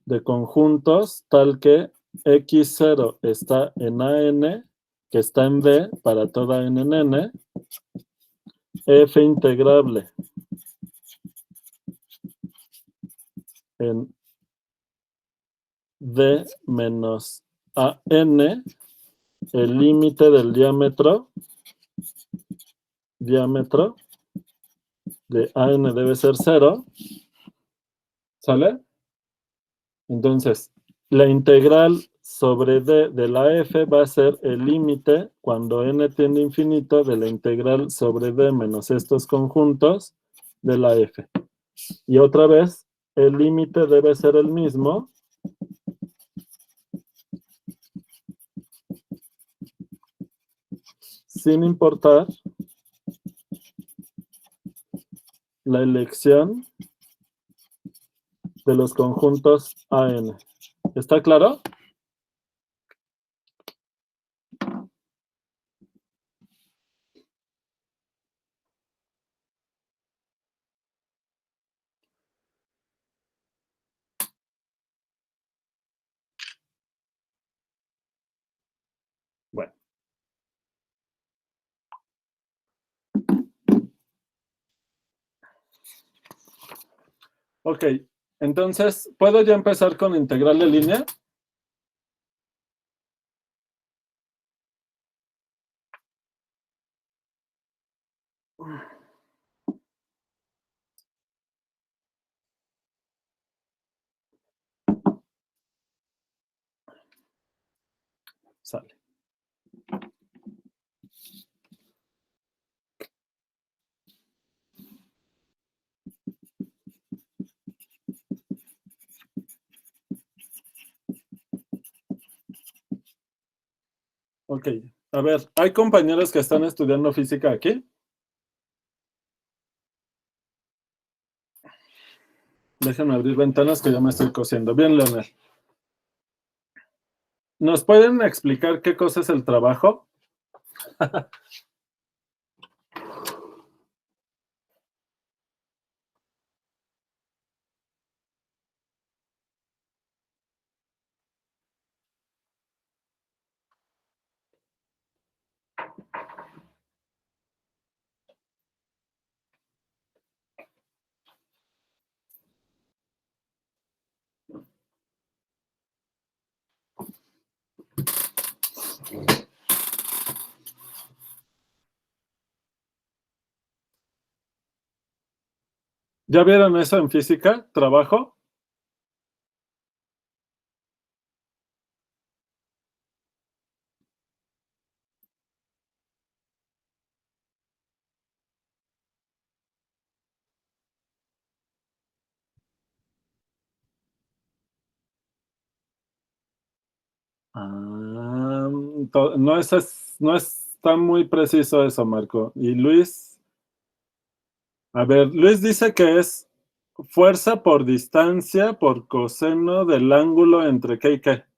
Speaker 1: de conjuntos tal que x0 está en AN, que está en D para toda n en n, f integrable en D menos AN, el límite del diámetro de AN debe ser 0, ¿sale? Entonces, la integral sobre D de la f va a ser el límite cuando n tiende a infinito de la integral sobre D menos estos conjuntos de la f. Y otra vez, el límite debe ser el mismo sin importar la elección de los conjuntos AN. ¿Está claro? Bueno. Ok, entonces, ¿puedo ya empezar con integral de línea? Sale. Ok, a ver, ¿hay compañeros que están estudiando física aquí? Déjenme abrir ventanas que ya me estoy cosiendo. Bien, Leonel. ¿Nos pueden explicar qué cosa es el trabajo? ¿Ya vieron eso en física? ¿Trabajo? Ah, no, no está muy preciso eso, Marco. Y Luis, a ver, Luis dice que es fuerza por distancia por coseno del ángulo entre qué y qué.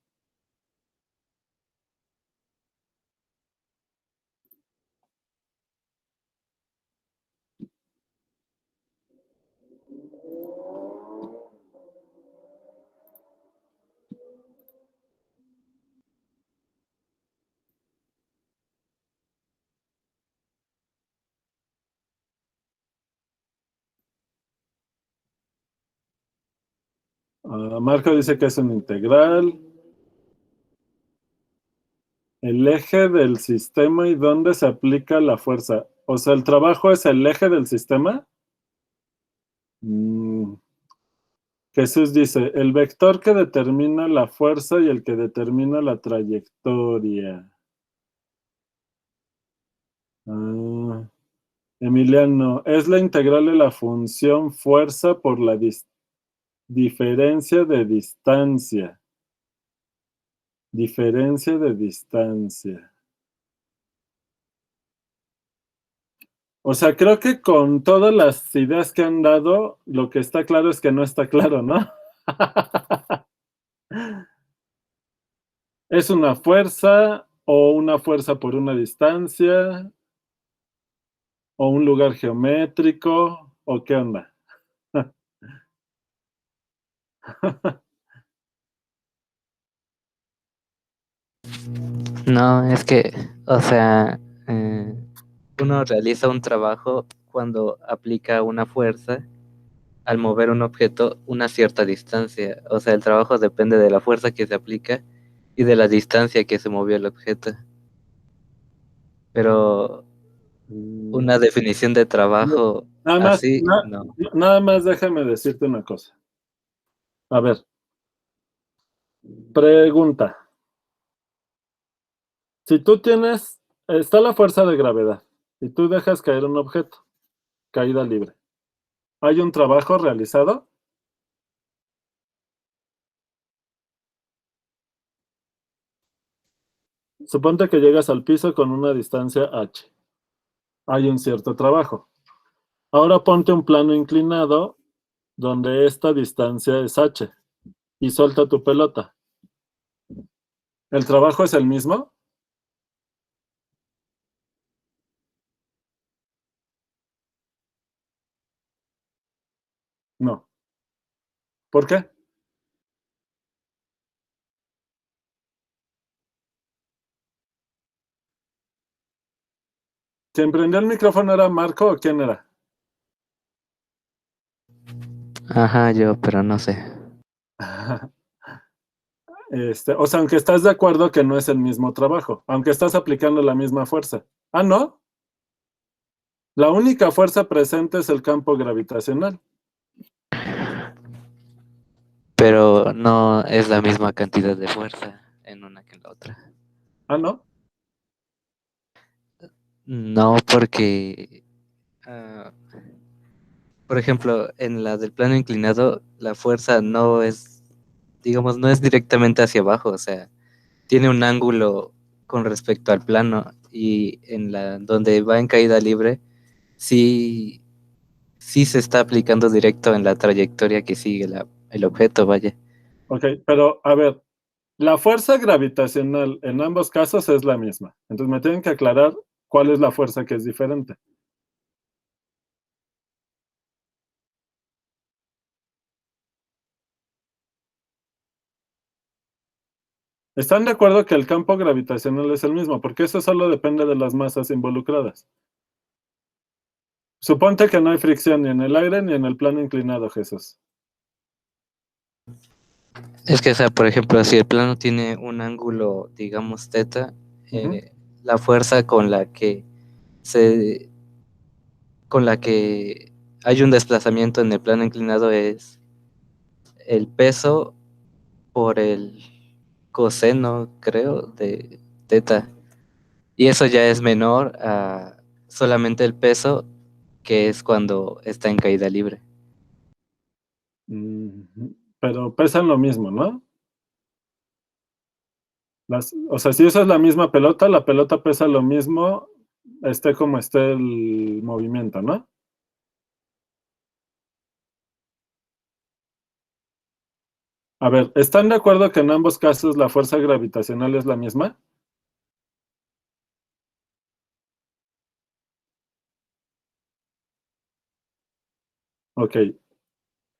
Speaker 1: Marco dice que es un integral. El eje del sistema y dónde se aplica la fuerza. O sea, ¿el trabajo es el eje del sistema? Mm, Jesús dice, el vector que determina la fuerza y el que determina la trayectoria. Ah, Emiliano, es la integral de la función fuerza por la diferencia de distancia. Diferencia de distancia. O sea, creo que con todas las ideas que han dado, lo que está claro es que no está claro, ¿no? ¿Es una fuerza o una fuerza por una distancia o un lugar geométrico o qué onda?
Speaker 3: No, es que, o sea, uno realiza un trabajo cuando aplica una fuerza al mover un objeto una cierta distancia. O sea, el trabajo depende de la fuerza que se aplica y de la distancia que se movió el objeto. Pero
Speaker 1: Mm,
Speaker 3: una definición de trabajo
Speaker 1: Nada más,
Speaker 3: así, no.
Speaker 1: nada más déjame decirte una cosa. A ver, pregunta. Si tú tienes, está la fuerza de gravedad y tú dejas caer un objeto, caída libre. ¿Hay un trabajo realizado? Suponte que llegas al piso con una distancia h. Hay un cierto trabajo. Ahora ponte un plano inclinado donde esta distancia es h y suelta tu pelota. ¿El trabajo es el mismo? No. ¿Por qué? ¿Quien prendió el micrófono era Marco o quién era?
Speaker 3: Ajá, yo, pero no sé.
Speaker 1: O sea, aunque estás de acuerdo que no es el mismo trabajo, aunque estás aplicando la misma fuerza. Ah, ¿no? La única fuerza presente es el campo gravitacional.
Speaker 3: Pero no es la misma cantidad de fuerza en una que en la otra.
Speaker 1: Ah, ¿no?
Speaker 3: No, porque, ah, por ejemplo, en la del plano inclinado, la fuerza no es, digamos, no es directamente hacia abajo, o sea, tiene un ángulo con respecto al plano y en la donde va en caída libre, sí, sí se está aplicando directo en la trayectoria que sigue el objeto, vaya.
Speaker 1: Ok, pero a ver, la fuerza gravitacional en ambos casos es la misma. Entonces me tienen que aclarar cuál es la fuerza que es diferente. ¿Están de acuerdo que el campo gravitacional es el mismo? Porque eso solo depende de las masas involucradas. Suponte que no hay fricción ni en el aire ni en el plano inclinado, Jesús.
Speaker 3: Es que, o sea, por ejemplo, si el plano tiene un ángulo, digamos, teta,
Speaker 1: Ujú.
Speaker 3: la fuerza se, con la que hay un desplazamiento en el plano inclinado es el peso por el coseno, creo, de teta. Y eso ya es menor a solamente el peso, que es cuando está en caída libre.
Speaker 1: Ujú. Pero pesan lo mismo, ¿no? O sea, si esa es la misma pelota, la pelota pesa lo mismo, esté como esté el movimiento, ¿no? A ver, ¿están de acuerdo que en ambos casos la fuerza gravitacional es la misma? Ok,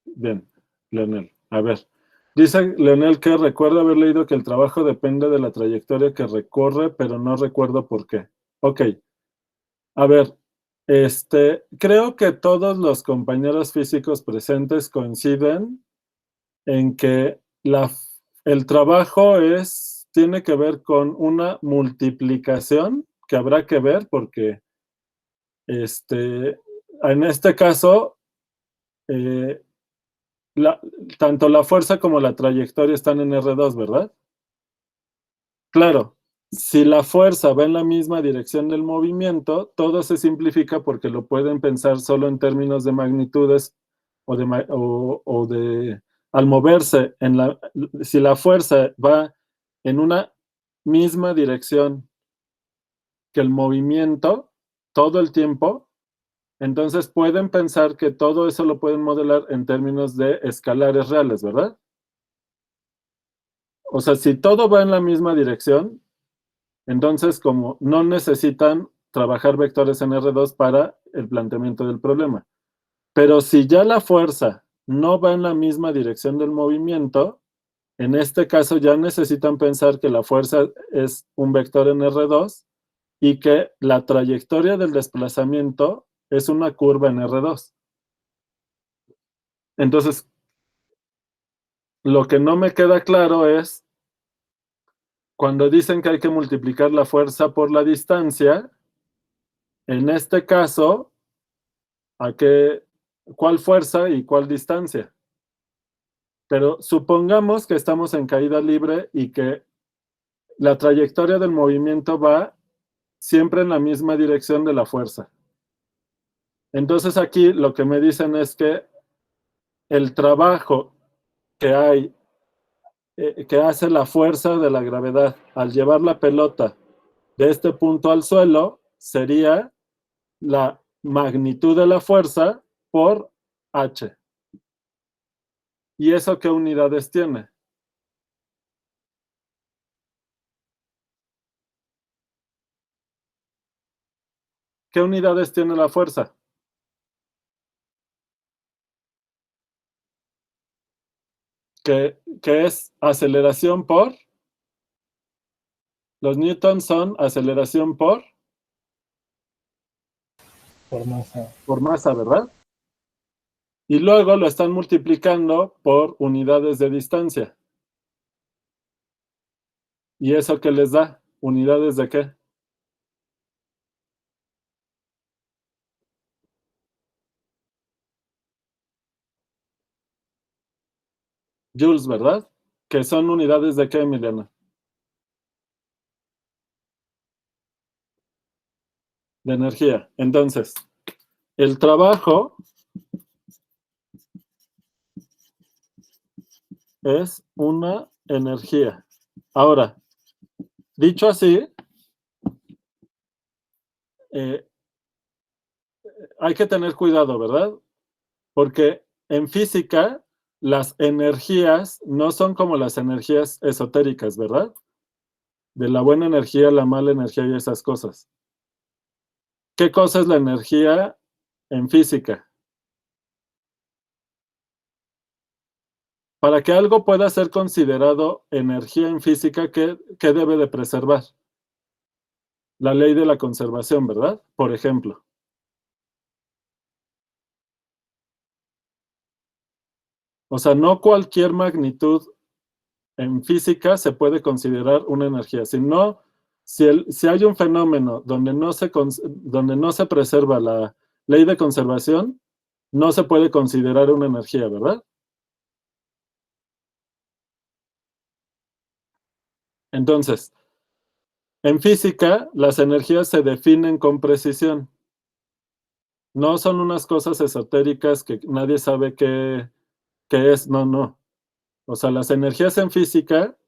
Speaker 1: bien, Leonel. A ver, dice Leonel que recuerda haber leído que el trabajo depende de la trayectoria que recorre, pero no recuerdo por qué. Ok, a ver, creo que todos los compañeros físicos presentes coinciden en que el trabajo tiene que ver con una multiplicación que habrá que ver porque en este caso, eh, la- tanto la fuerza como la trayectoria están en R2, ¿verdad? Claro, si la fuerza va en la misma dirección del movimiento, todo se simplifica porque lo pueden pensar solo en términos de magnitudes o de al moverse si la fuerza va en una misma dirección que el movimiento todo el tiempo, entonces pueden pensar que todo eso lo pueden modelar en términos de escalares reales, ¿verdad? O sea, si todo va en la misma dirección, entonces como no necesitan trabajar vectores en R2 para el planteamiento del problema. Pero si ya la fuerza no va en la misma dirección del movimiento, en este caso ya necesitan pensar que la fuerza es un vector en R2 y que la trayectoria del desplazamiento es una curva en R2. Entonces, lo que no me queda claro es cuando dicen que hay que multiplicar la fuerza por la distancia, en este caso, ¿cuál fuerza y cuál distancia? Pero supongamos que estamos en caída libre y que la trayectoria del movimiento va siempre en la misma dirección de la fuerza. Entonces aquí lo que me dicen es que el trabajo que que hace la fuerza de la gravedad al llevar la pelota de este punto al suelo sería la magnitud de la fuerza por h. ¿Y eso qué unidades tiene? ¿Qué unidades tiene la fuerza? Que es aceleración por. Los newtons son aceleración por
Speaker 2: masa.
Speaker 1: por masa, ¿verdad? Y luego lo están multiplicando por unidades de distancia. ¿Y eso qué les da? ¿Unidades de qué? Joules, ¿verdad? Que son unidades de qué, Emiliano? De energía. Entonces, el trabajo es una energía. Ahora, dicho así, eh, hay que tener cuidado, ¿verdad? Porque en física las energías no son como las energías esotéricas, ¿verdad? De la buena energía, la mala energía y esas cosas. ¿Qué cosa es la energía en física? Para que algo pueda ser considerado energía en física, ¿qué debe de preservar? La ley de la conservación, ¿verdad? Por ejemplo. O sea, no cualquier magnitud en física se puede considerar una energía. Si hay un fenómeno donde no se preserva la ley de conservación, no se puede considerar una energía, ¿verdad? Entonces, en física, las energías se definen con precisión. No son unas cosas esotéricas que nadie sabe qué es, no, no. O sea, las energías en física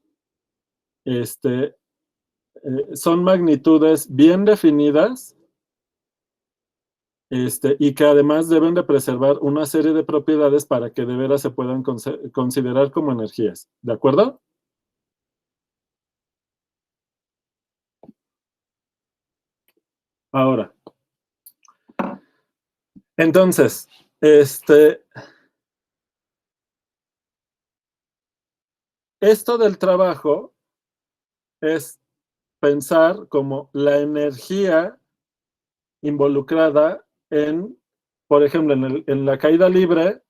Speaker 1: son magnitudes bien definidas, y que además deben de preservar una serie de propiedades para que de veras se puedan considerar como energías. ¿De acuerdo? Ahora, entonces, esto del trabajo es pensar como la energía involucrada en, por ejemplo, en la caída libre,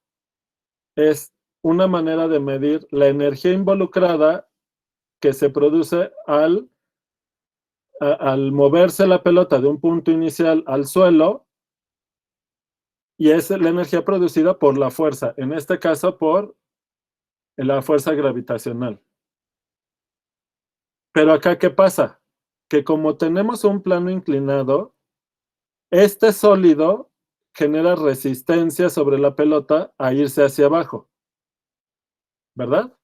Speaker 1: es una manera de medir la energía involucrada que se produce al moverse la pelota de un punto inicial al suelo, y es la energía producida por la fuerza, en este caso por la fuerza gravitacional. Pero acá, ¿qué pasa? Que como tenemos un plano inclinado, este sólido genera resistencia sobre la pelota a irse hacia abajo, ¿verdad?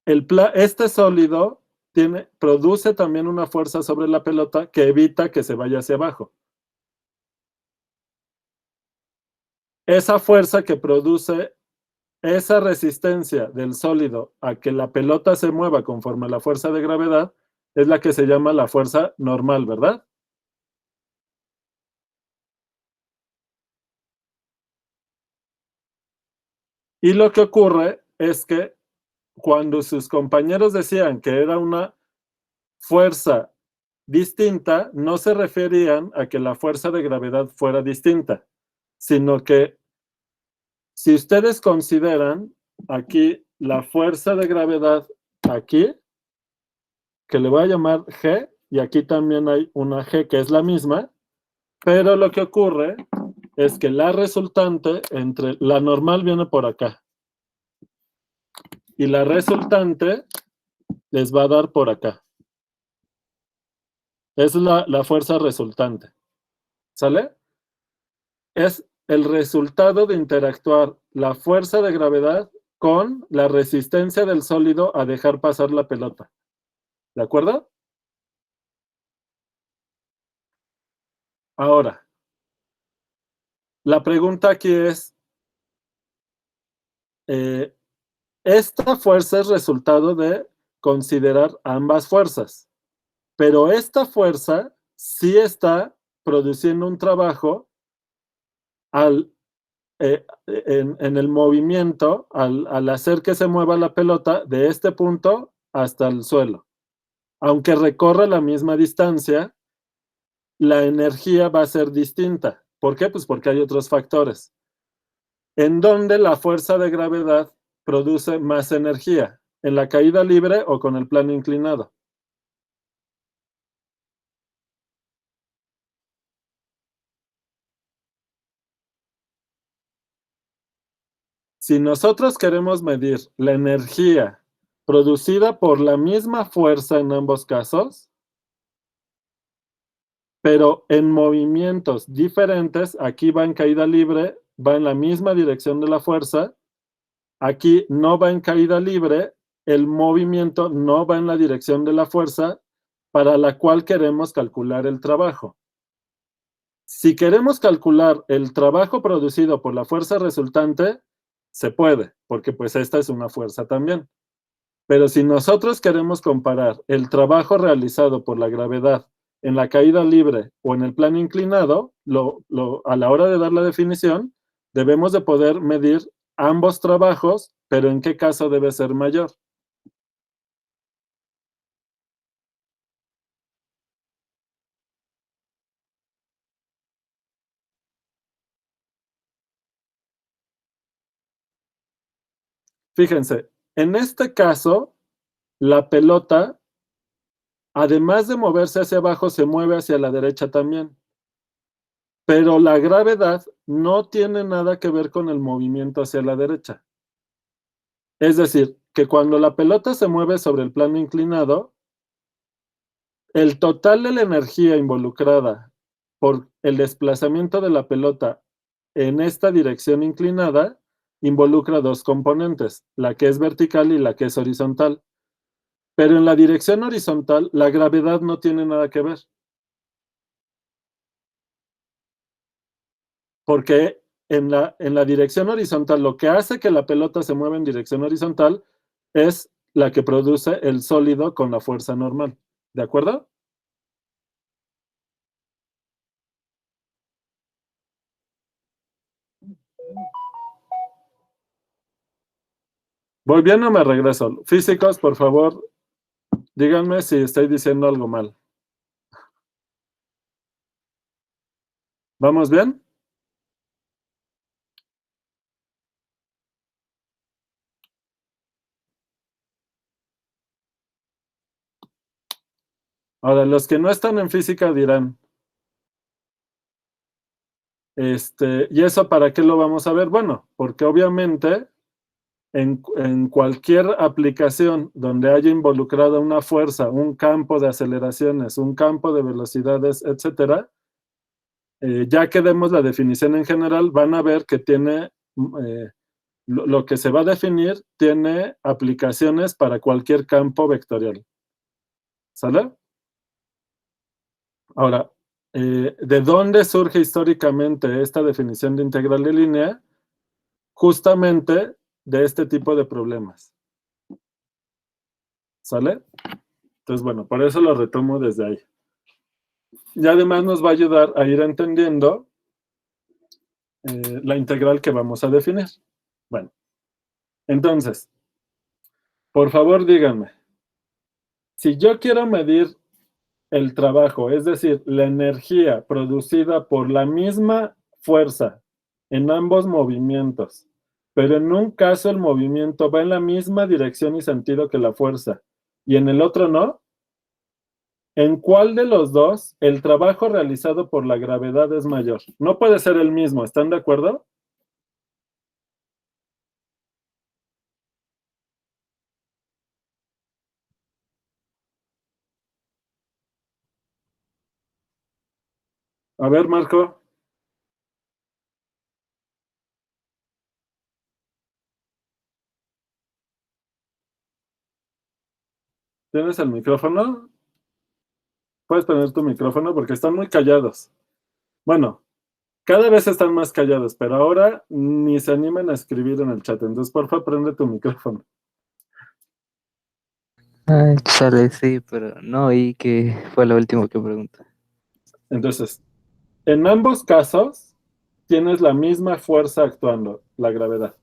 Speaker 1: Este sólido produce también una fuerza sobre la pelota que evita que se vaya hacia abajo. Esa fuerza que produce esa resistencia del sólido a que la pelota se mueva conforme a la fuerza de gravedad es la que se llama la fuerza normal, ¿verdad? Y lo que ocurre es que cuando sus compañeros decían que era una fuerza distinta, no se referían a que la fuerza de gravedad fuera distinta, sino que si ustedes consideran aquí la fuerza de gravedad aquí, que le voy a llamar G, y aquí también hay una G que es la misma, pero lo que ocurre es que la resultante entre la normal viene por acá, y la resultante les va a dar por acá. Es la fuerza resultante. ¿Sale? Es el resultado de interactuar la fuerza de gravedad con la resistencia del sólido a dejar pasar la pelota. ¿De acuerdo? Ahora, la pregunta aquí es, esta fuerza es resultado de considerar ambas fuerzas, pero esta fuerza sí está produciendo un trabajo en el movimiento, al hacer que se mueva la pelota de este punto hasta el suelo. Aunque recorra la misma distancia, la energía va a ser distinta. ¿Por qué? Pues porque hay otros factores. ¿En dónde la fuerza de gravedad produce más energía? ¿En la caída libre o con el plano inclinado? Si nosotros queremos medir la energía producida por la misma fuerza en ambos casos, pero en movimientos diferentes, aquí va en caída libre, va en la misma dirección de la fuerza, aquí no va en caída libre, el movimiento no va en la dirección de la fuerza para la cual queremos calcular el trabajo. Si queremos calcular el trabajo producido por la fuerza resultante, se puede, porque pues esta es una fuerza también. Pero si nosotros queremos comparar el trabajo realizado por la gravedad en la caída libre o en el plano inclinado, a la hora de dar la definición, debemos de poder medir ambos trabajos, pero ¿en qué caso debe ser mayor? Fíjense, en este caso, la pelota, además de moverse hacia abajo, se mueve hacia la derecha también. Pero la gravedad no tiene nada que ver con el movimiento hacia la derecha. Es decir, que cuando la pelota se mueve sobre el plano inclinado, el total de la energía involucrada por el desplazamiento de la pelota en esta dirección inclinada involucra dos componentes, la que es vertical y la que es horizontal. Pero en la dirección horizontal, la gravedad no tiene nada que ver. Porque en la dirección horizontal, lo que hace que la pelota se mueva en dirección horizontal es la que produce el sólido con la fuerza normal. ¿De acuerdo? ¿Voy bien o me regreso? Físicos, por favor, díganme si estoy diciendo algo mal. ¿Vamos bien? Ahora, los que no están en física dirán, ¿y eso para qué lo vamos a ver? Bueno, porque obviamente en cualquier aplicación donde haya involucrada una fuerza, un campo de aceleraciones, un campo de velocidades, etcétera, ya que demos la definición en general, van a ver que tiene, lo que se va a definir tiene aplicaciones para cualquier campo vectorial. ¿Sale? Ahora, ¿de dónde surge históricamente esta definición de integral de línea? Justamente de este tipo de problemas. ¿Sale? Entonces, bueno, por eso lo retomo desde ahí. Y además nos va a ayudar a ir entendiendo la integral que vamos a definir. Bueno, entonces, por favor díganme, si yo quiero medir el trabajo, es decir, la energía producida por la misma fuerza en ambos movimientos, pero en un caso el movimiento va en la misma dirección y sentido que la fuerza, y en el otro no, ¿en cuál de los dos el trabajo realizado por la gravedad es mayor? No puede ser el mismo, ¿están de acuerdo? A ver, Marco, ¿tienes el micrófono? Puedes poner tu micrófono porque están muy callados. Bueno, cada vez están más callados, pero ahora ni se animan a escribir en el chat. Entonces, porfa, prende tu micrófono.
Speaker 3: Ay, chale, sí, pero no oí que fue lo último que pregunté.
Speaker 1: Entonces, en ambos casos, tienes la misma fuerza actuando, la gravedad.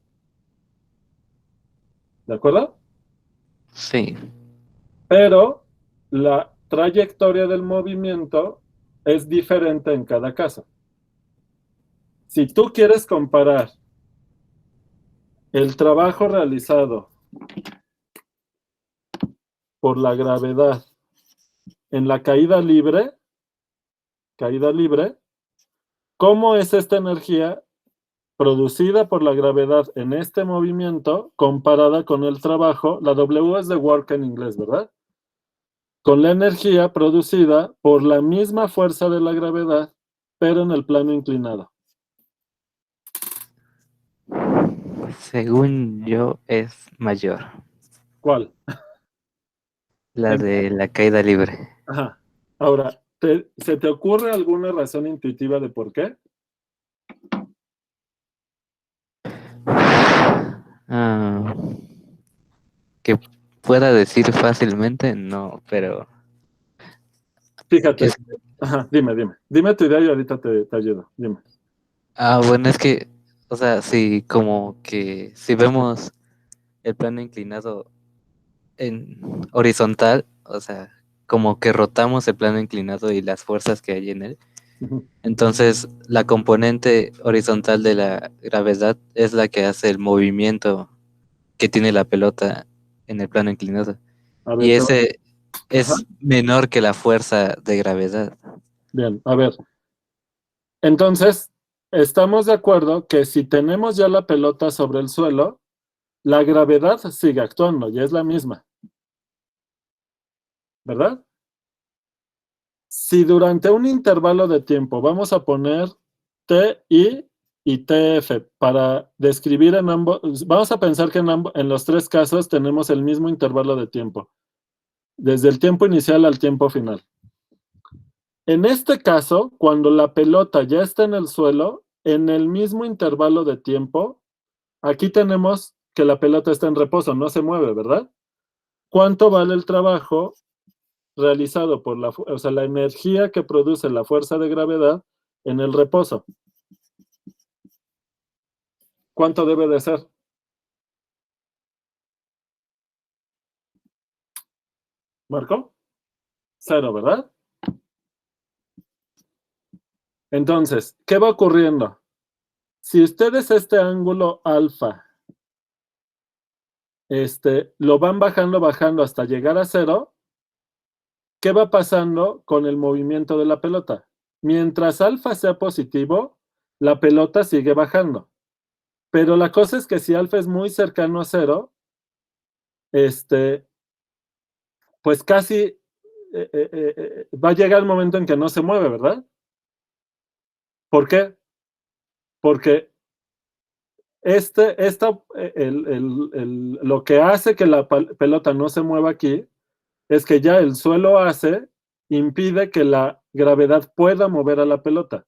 Speaker 1: ¿De acuerdo?
Speaker 3: Sí.
Speaker 1: Pero la trayectoria del movimiento es diferente en cada caso. Si tú quieres comparar el trabajo realizado por la gravedad en la caída libre, ¿cómo es esta energía producida por la gravedad en este movimiento comparada con el trabajo? La W es de work en inglés, ¿verdad? Con la energía producida por la misma fuerza de la gravedad, pero en el plano inclinado.
Speaker 3: Según yo, es mayor.
Speaker 1: ¿Cuál?
Speaker 3: La de la caída libre.
Speaker 1: Ajá. Ahora, ¿se te ocurre alguna razón intuitiva de por qué?
Speaker 3: Ah, que pueda decir fácilmente, no, pero
Speaker 1: Fíjate.
Speaker 3: es,
Speaker 1: Ajá, dime. Dime tu idea y ahorita te ayudo. Dime.
Speaker 3: bueno, es que, o sea, si como que si vemos el plano inclinado en horizontal, o sea, como que rotamos el plano inclinado y las fuerzas que hay en él.
Speaker 1: Ujú.
Speaker 3: Entonces, la componente horizontal de la gravedad es la que hace el movimiento que tiene la pelota en el plano inclinado.
Speaker 1: A ver,
Speaker 3: Y ese
Speaker 1: ajá,
Speaker 3: es menor que la fuerza de gravedad.
Speaker 1: bien, a ver. Entonces, estamos de acuerdo que si tenemos ya la pelota sobre el suelo, la gravedad sigue actuando, ya es la misma, ¿verdad? Si durante un intervalo de tiempo vamos a poner TI y TF para describir en ambos, vamos a pensar que en los tres casos tenemos el mismo intervalo de tiempo. desde el tiempo inicial al tiempo final. En este caso, cuando la pelota ya está en el suelo, en el mismo intervalo de tiempo, aquí tenemos que la pelota está en reposo, no se mueve, ¿verdad? ¿Cuánto vale el trabajo realizado por la energía que produce la fuerza de gravedad en el reposo? ¿Cuánto debe de ser? ¿Marco? 0, ¿verdad? Entonces, ¿qué va ocurriendo? Si ustedes este ángulo alfa lo van bajando hasta llegar a 0, ¿qué va pasando con el movimiento de la pelota? Mientras alfa sea positivo, la pelota sigue bajando. Pero la cosa es que si alfa es muy cercano a 0, pues casi va a llegar el momento en que no se mueve, ¿verdad? ¿Por qué? Porque lo que hace que la pelota no se mueva aquí es que ya el suelo impide que la gravedad pueda mover a la pelota.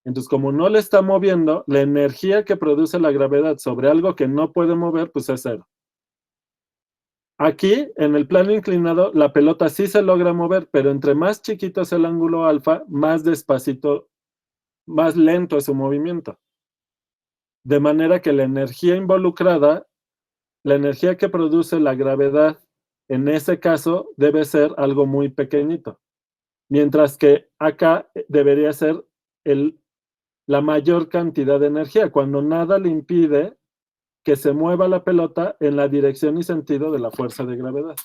Speaker 1: Entonces, como no le está moviendo, la energía que produce la gravedad sobre algo que no puede mover, pues es 0. Aquí, en el plano inclinado, la pelota sí se logra mover, pero entre más chiquito es el ángulo alfa, más despacito, más lento es su movimiento. De manera que la energía involucrada, la energía que produce la gravedad, en ese caso, debe ser algo muy pequeñito. Mientras que acá debería ser la mayor cantidad de energía, cuando nada le impide que se mueva la pelota en la dirección y sentido de la fuerza de gravedad.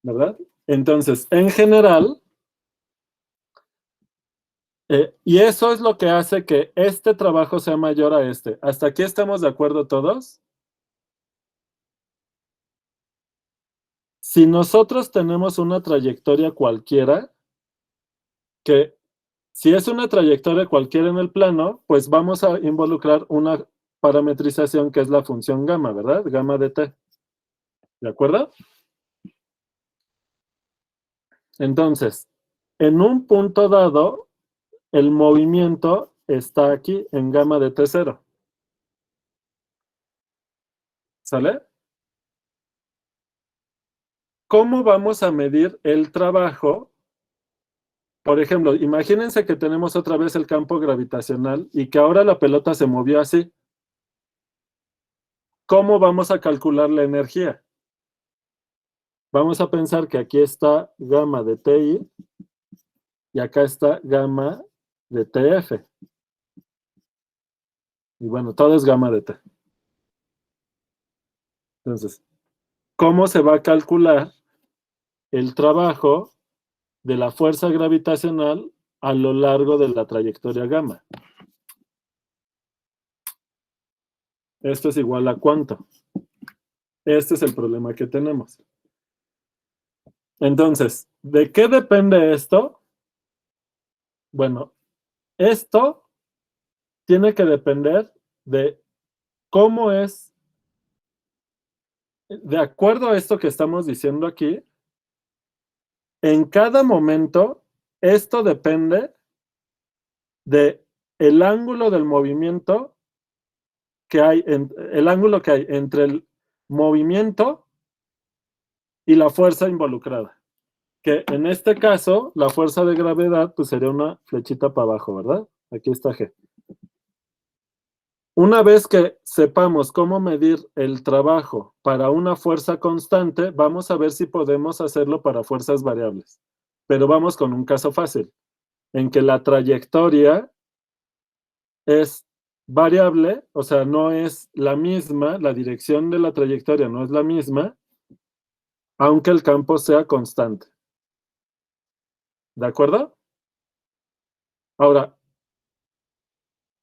Speaker 1: ¿Verdad? Entonces, en general, y eso es lo que hace que este trabajo sea mayor a este. ¿Hasta aquí estamos de acuerdo todos? Si nosotros tenemos una trayectoria cualquiera, que si es una trayectoria cualquiera en el plano, pues vamos a involucrar una parametrización que es la función gamma, ¿verdad? Gamma de t. ¿De acuerdo? Entonces, en un punto dado, el movimiento está aquí en gamma de t0. ¿Sale? ¿Cómo vamos a medir el trabajo? Por ejemplo, imagínense que tenemos otra vez el campo gravitacional y que ahora la pelota se movió así. ¿Cómo vamos a calcular la energía? Vamos a pensar que aquí está gamma de TI y acá está gamma de TF. Y bueno, todo es gamma de T. Entonces, ¿cómo se va a calcular el trabajo de la fuerza gravitacional a lo largo de la trayectoria gamma? Esto es igual a ¿cuánto? Este es el problema que tenemos. Entonces, ¿de qué depende esto? Bueno, esto tiene que depender de cómo es, de acuerdo a esto que estamos diciendo aquí, en cada momento, esto depende de el ángulo del movimiento que hay, el ángulo que hay entre el movimiento y la fuerza involucrada. Que en este caso, la fuerza de gravedad, pues sería una flechita para abajo, ¿verdad? Aquí está G. Una vez que sepamos cómo medir el trabajo para una fuerza constante, vamos a ver si podemos hacerlo para fuerzas variables. Pero vamos con un caso fácil, en que la trayectoria es variable, o sea, no es la misma, la dirección de la trayectoria no es la misma, aunque el campo sea constante. ¿De acuerdo? Ahora,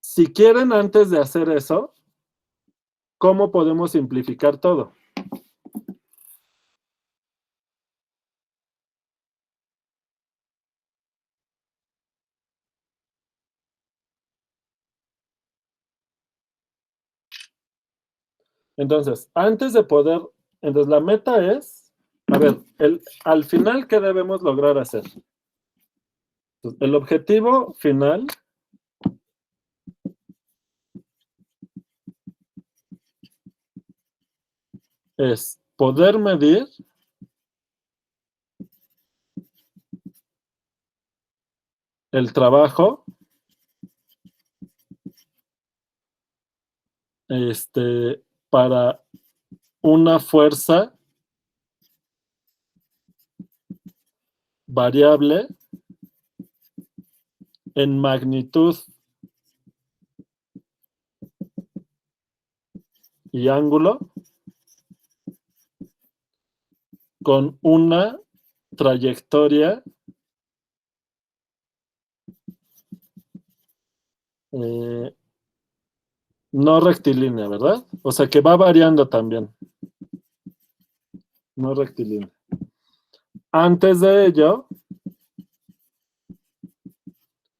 Speaker 1: si quieren antes de hacer eso, ¿cómo podemos simplificar todo? Entonces, antes de poder Entonces la meta es, a ver, al final, ¿qué debemos lograr hacer? Entonces, el objetivo final es poder medir el trabajo para una fuerza variable en magnitud y ángulo con una trayectoria no rectilínea, ¿verdad? O sea que va variando también. No rectilínea. Antes de ello,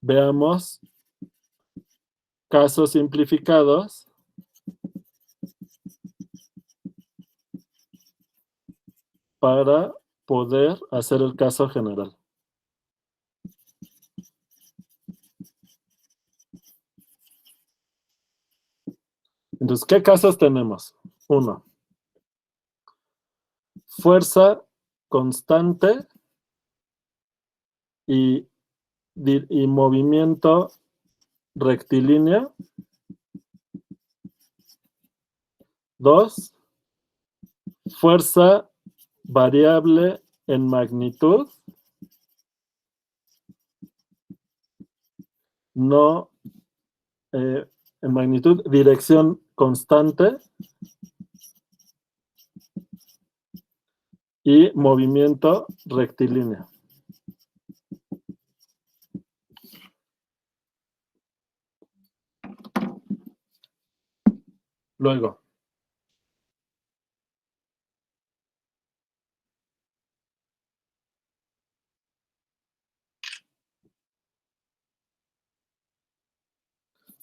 Speaker 1: veamos casos simplificados para poder hacer el caso general. Entonces, ¿qué casos tenemos? 1. Fuerza constante y movimiento rectilíneo. 2. Fuerza variable en magnitud. No, en magnitud, dirección constante. Y movimiento rectilíneo. Luego,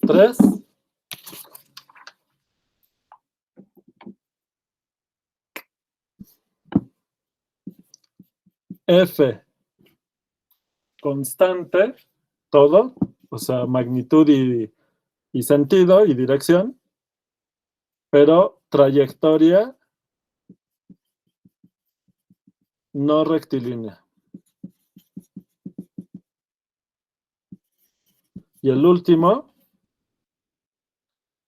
Speaker 1: tres, F constante, todo, o sea, magnitud y sentido y dirección, pero trayectoria no rectilínea. Y el último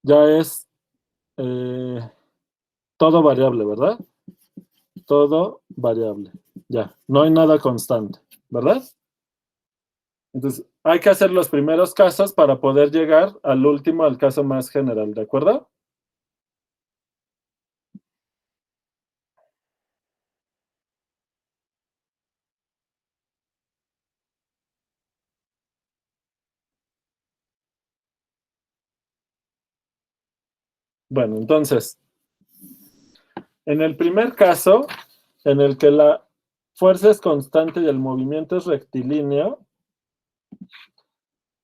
Speaker 1: ya es todo variable, ¿verdad? Todo variable. Ya, no hay nada constante, ¿verdad? Entonces, hay que hacer los primeros casos para poder llegar al último, al caso más general, ¿de acuerdo? Bueno, entonces, en el primer caso, en el que la fuerza es constante y el movimiento es rectilíneo,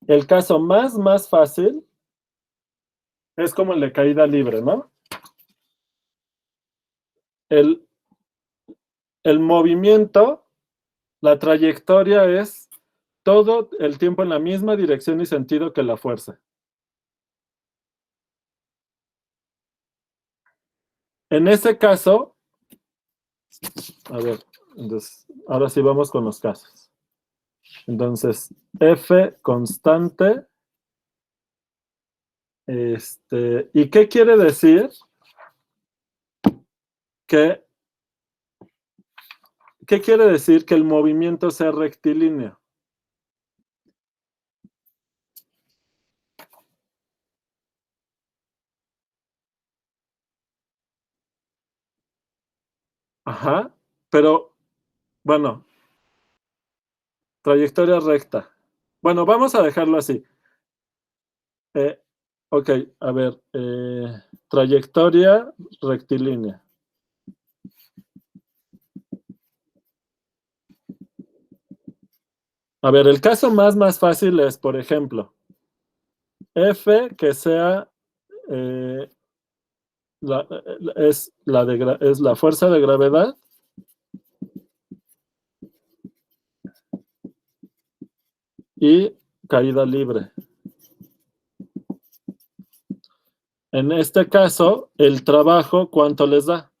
Speaker 1: el caso más fácil es como el de caída libre, ¿no? El movimiento, la trayectoria es todo el tiempo en la misma dirección y sentido que la fuerza. En ese caso, a ver, entonces, ahora sí vamos con los casos. Entonces, F constante. ¿Y qué quiere decir? ¿Qué quiere decir que el movimiento sea rectilíneo? Ajá, pero, bueno, trayectoria recta. Bueno, vamos a dejarlo así. Ok, a ver, trayectoria rectilínea. A ver, el caso más fácil es, por ejemplo, F que sea es la fuerza de gravedad y caída libre. En este caso, el trabajo, ¿cuánto les da?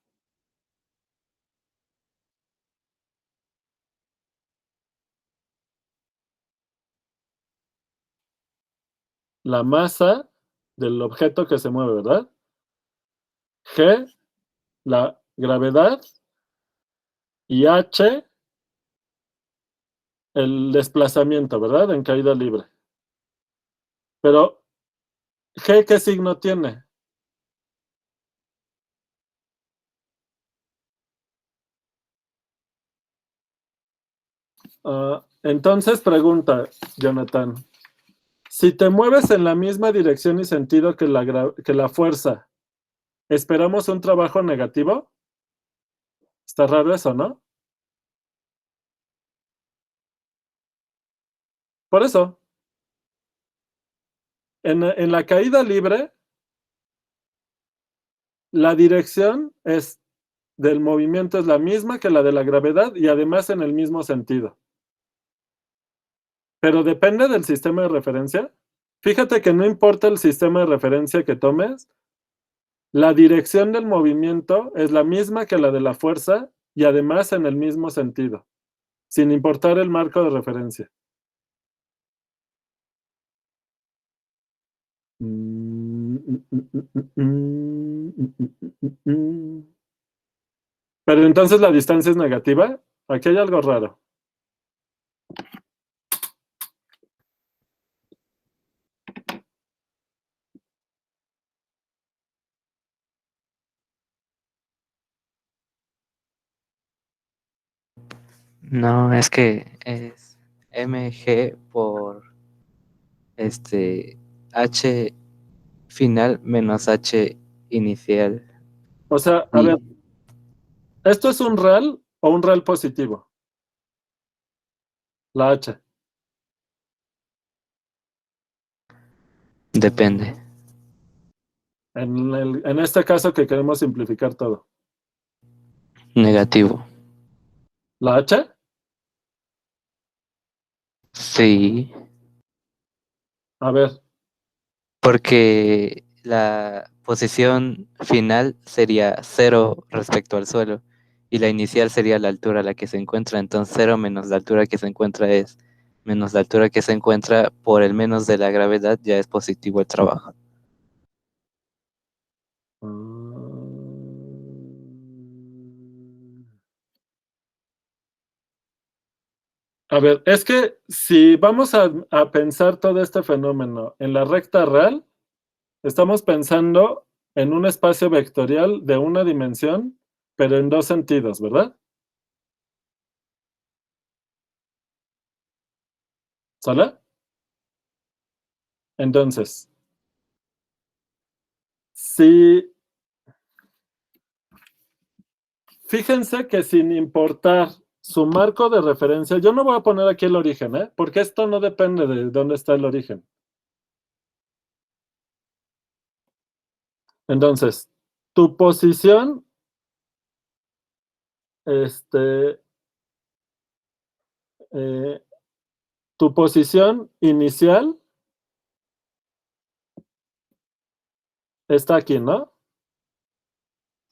Speaker 1: La masa del objeto que se mueve, ¿verdad? G, la gravedad, y H, el desplazamiento, ¿verdad? En caída libre. Pero, G, ¿qué signo tiene? Entonces pregunta, Jonathan, si te mueves en la misma dirección y sentido que la fuerza, ¿esperamos un trabajo negativo? ¿Está raro eso, no? Por eso, en la caída libre, la dirección del movimiento es la misma que la de la gravedad y además en el mismo sentido. Pero depende del sistema de referencia. Fíjate que no importa el sistema de referencia que tomes, la dirección del movimiento es la misma que la de la fuerza y además en el mismo sentido, sin importar el marco de referencia. Pero entonces la distancia es negativa. Aquí hay algo raro.
Speaker 3: No, es que es mg por h final menos h inicial.
Speaker 1: O sea, a
Speaker 3: Y
Speaker 1: ver, ¿esto es un real o un real positivo? La H.
Speaker 3: depende.
Speaker 1: En este caso que queremos simplificar todo.
Speaker 3: Negativo.
Speaker 1: ¿La H?
Speaker 3: Sí,
Speaker 1: A ver,
Speaker 3: porque la posición final sería cero respecto al suelo y la inicial sería la altura a la que se encuentra. Entonces cero menos la altura que se encuentra es menos la altura que se encuentra por el menos de la gravedad, ya es positivo el trabajo.
Speaker 1: a ver, es que si vamos a pensar todo este fenómeno en la recta real, estamos pensando en un espacio vectorial de una dimensión, pero en dos sentidos, ¿verdad? ¿Sale? Entonces, si fíjense que sin importar su marco de referencia, yo no voy a poner aquí el origen, ¿eh? Porque esto no depende de dónde está el origen. Entonces, tu posición, este, eh, tu posición inicial está aquí, ¿no?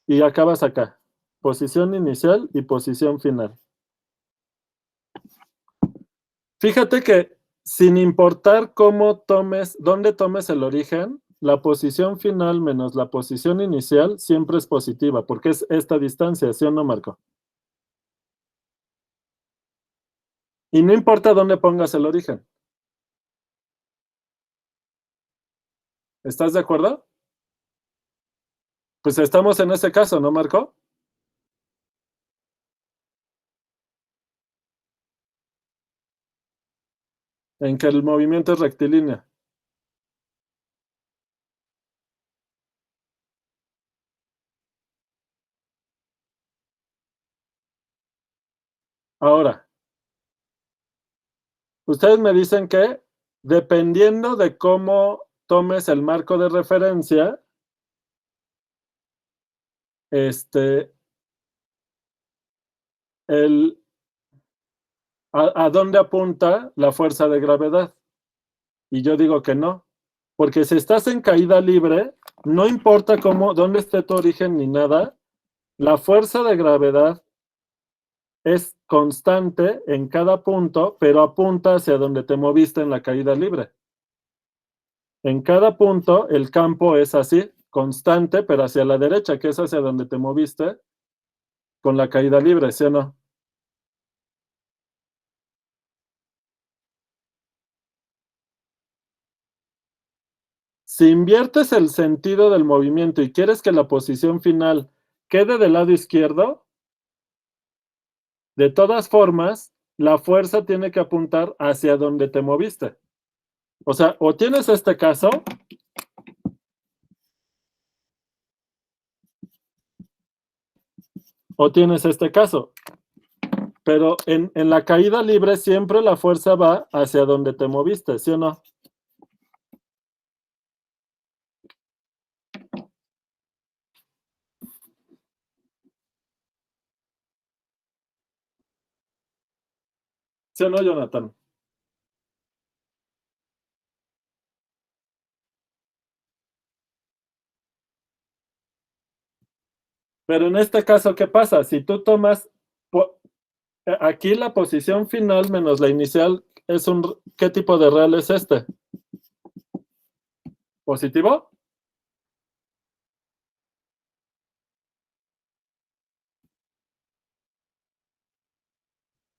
Speaker 1: Y acabas acá. Posición inicial y posición final. Fíjate que sin importar dónde tomes el origen, la posición final menos la posición inicial siempre es positiva, porque es esta distancia, ¿sí o no, Marco? Y no importa dónde pongas el origen. ¿Estás de acuerdo? Pues estamos en ese caso, ¿no, Marco? En que el movimiento es rectilíneo. Ahora, ustedes me dicen que dependiendo de cómo tomes el marco de referencia, el, ¿a dónde apunta la fuerza de gravedad? Y yo digo que no, porque si estás en caída libre, no importa dónde esté tu origen ni nada, la fuerza de gravedad es constante en cada punto, pero apunta hacia donde te moviste en la caída libre. En cada punto el campo es así, constante, pero hacia la derecha, que es hacia donde te moviste con la caída libre, ¿sí o no? Si inviertes el sentido del movimiento y quieres que la posición final quede del lado izquierdo, de todas formas, la fuerza tiene que apuntar hacia donde te moviste. O sea, o tienes este caso, o tienes este caso. Pero en la caída libre siempre la fuerza va hacia donde te moviste, ¿sí o no? ¿Sí o no, Jonathan? Pero en este caso, ¿qué pasa? Si tú tomas aquí la posición final menos la inicial es ¿qué tipo de real es este? ¿Positivo?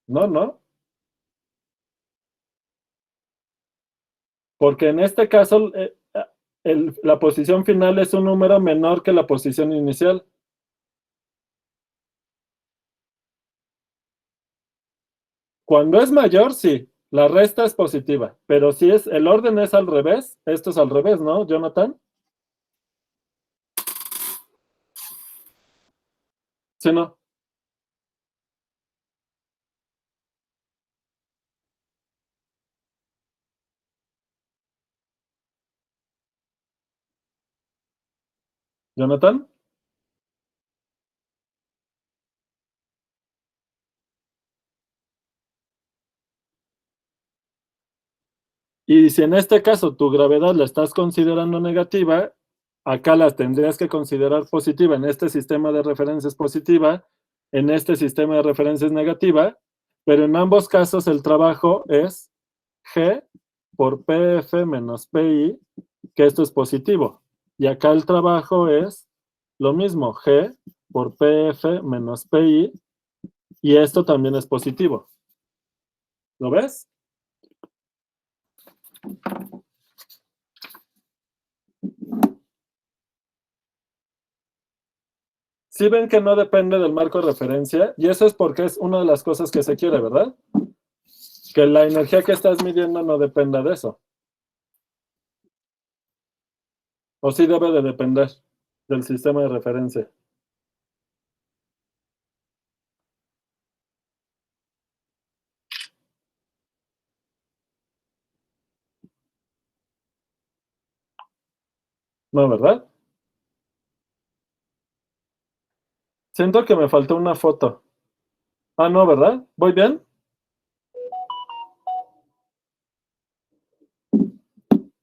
Speaker 1: No, no. Porque en este caso la posición final es un número menor que la posición inicial. Cuando es mayor, sí, la resta es positiva. Pero si el orden es al revés, esto es al revés, ¿no, Jonathan? ¿Sí, no? ¿Jonathan? Y si en este caso tu gravedad la estás considerando negativa, acá las tendrías que considerar positiva. En este sistema de referencias positiva, en este sistema de referencias negativa, pero en ambos casos el trabajo es G por PF menos PI, que esto es positivo. Y acá el trabajo es lo mismo, G por PF menos PI, y esto también es positivo. ¿Lo ves? Sí ven que no depende del marco de referencia, y eso es porque es una de las cosas que se quiere, ¿verdad? Que la energía que estás midiendo no dependa de eso. O sí debe de depender del sistema de referencia. No, ¿verdad? Siento que me faltó una foto. Ah, no, ¿verdad? ¿Voy bien?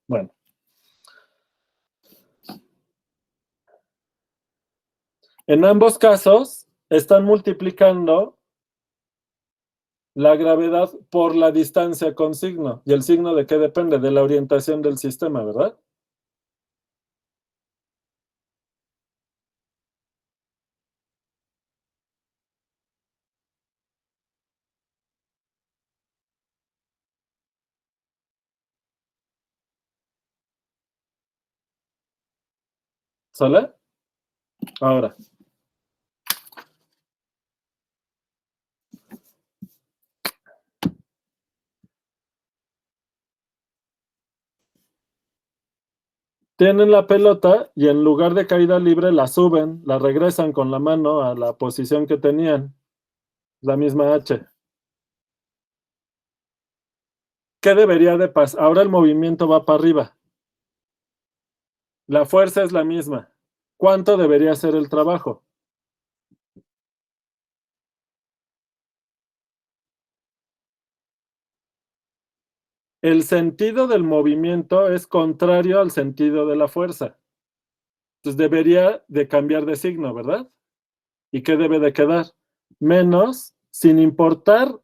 Speaker 1: Bueno. En ambos casos, están multiplicando la gravedad por la distancia con signo. ¿Y el signo de qué depende? De la orientación del sistema, ¿verdad? ¿Sale? Ahora. Tienen la pelota y en lugar de caída libre la suben, la regresan con la mano a la posición que tenían, la misma H. ¿Qué debería de pasar? Ahora el movimiento va para arriba. La fuerza es la misma. ¿Cuánto debería ser el trabajo? el sentido del movimiento es contrario al sentido de la fuerza. Entonces debería de cambiar de signo, ¿verdad? ¿Y qué debe de quedar? Menos, sin importar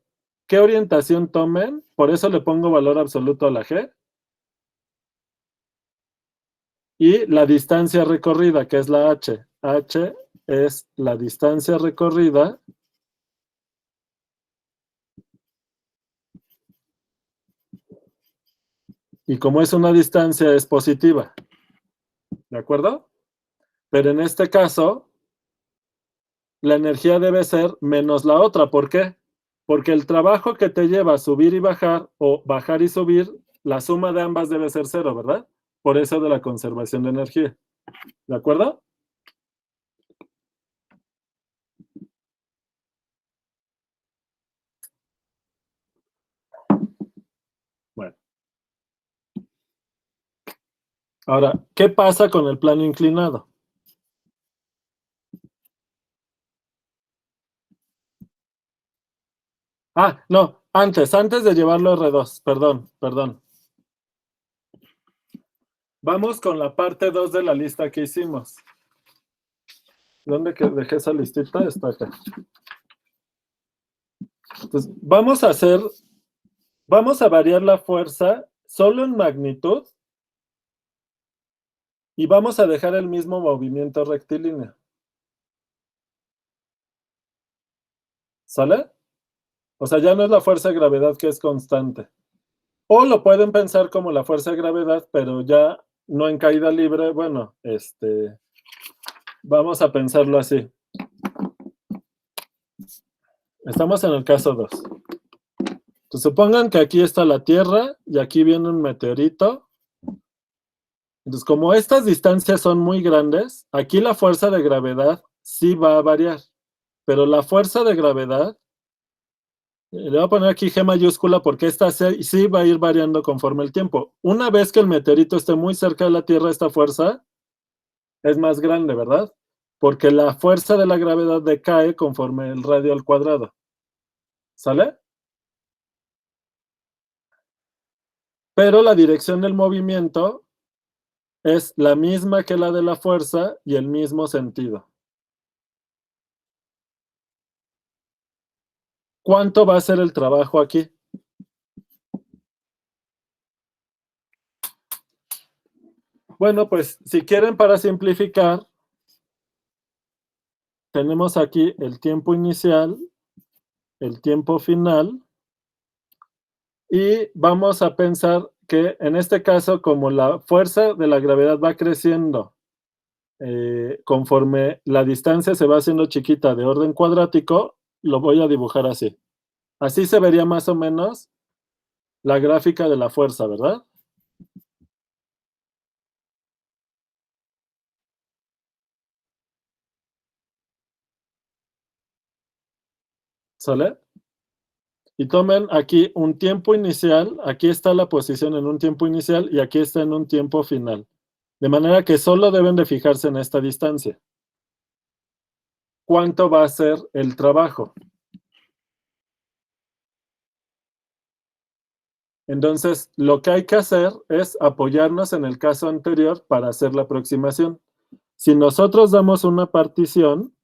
Speaker 1: qué orientación tomen, por eso le pongo valor absoluto a la G, y la distancia recorrida, que es la H. H es la distancia recorrida y como es una distancia es positiva, ¿de acuerdo? Pero en este caso, la energía debe ser menos la otra. ¿Por qué? Porque el trabajo que te lleva a subir y bajar, o bajar y subir, la suma de ambas debe ser cero, ¿verdad? Por eso de la conservación de energía. ¿De acuerdo? Bueno. Ahora, ¿qué pasa con el plano inclinado? Ah, no, antes de llevarlo a R2, perdón. Vamos con la parte 2 de la lista que hicimos. ¿Dónde dejé esa listita? Está acá. Entonces, vamos a variar la fuerza solo en magnitud y vamos a dejar el mismo movimiento rectilíneo. ¿Sale? O sea, ya no es la fuerza de gravedad que es constante. O lo pueden pensar como la fuerza de gravedad, pero ya no en caída libre. Bueno, vamos a pensarlo así. Estamos en el caso 2. Entonces, supongan que aquí está la Tierra y aquí viene un meteorito. Entonces, como estas distancias son muy grandes, aquí la fuerza de gravedad sí va a variar. Pero la fuerza de gravedad, le voy a poner aquí G mayúscula porque esta sí va a ir variando conforme el tiempo. Una vez que el meteorito esté muy cerca de la Tierra, esta fuerza es más grande, ¿verdad? Porque la fuerza de la gravedad decae conforme el radio al cuadrado. ¿Sale? Pero la dirección del movimiento es la misma que la de la fuerza y el mismo sentido. ¿Cuánto va a ser el trabajo aquí? Bueno, pues si quieren para simplificar, tenemos aquí el tiempo inicial, el tiempo final, y vamos a pensar que en este caso, como la fuerza de la gravedad va creciendo conforme la distancia se va haciendo chiquita de orden cuadrático, lo voy a dibujar así. Así se vería más o menos la gráfica de la fuerza, ¿verdad? ¿Sale? Y tomen aquí un tiempo inicial, aquí está la posición en un tiempo inicial y aquí está en un tiempo final. De manera que solo deben de fijarse en esta distancia. ¿Cuánto va a ser el trabajo? Entonces, lo que hay que hacer es apoyarnos en el caso anterior para hacer la aproximación. Si nosotros damos una partición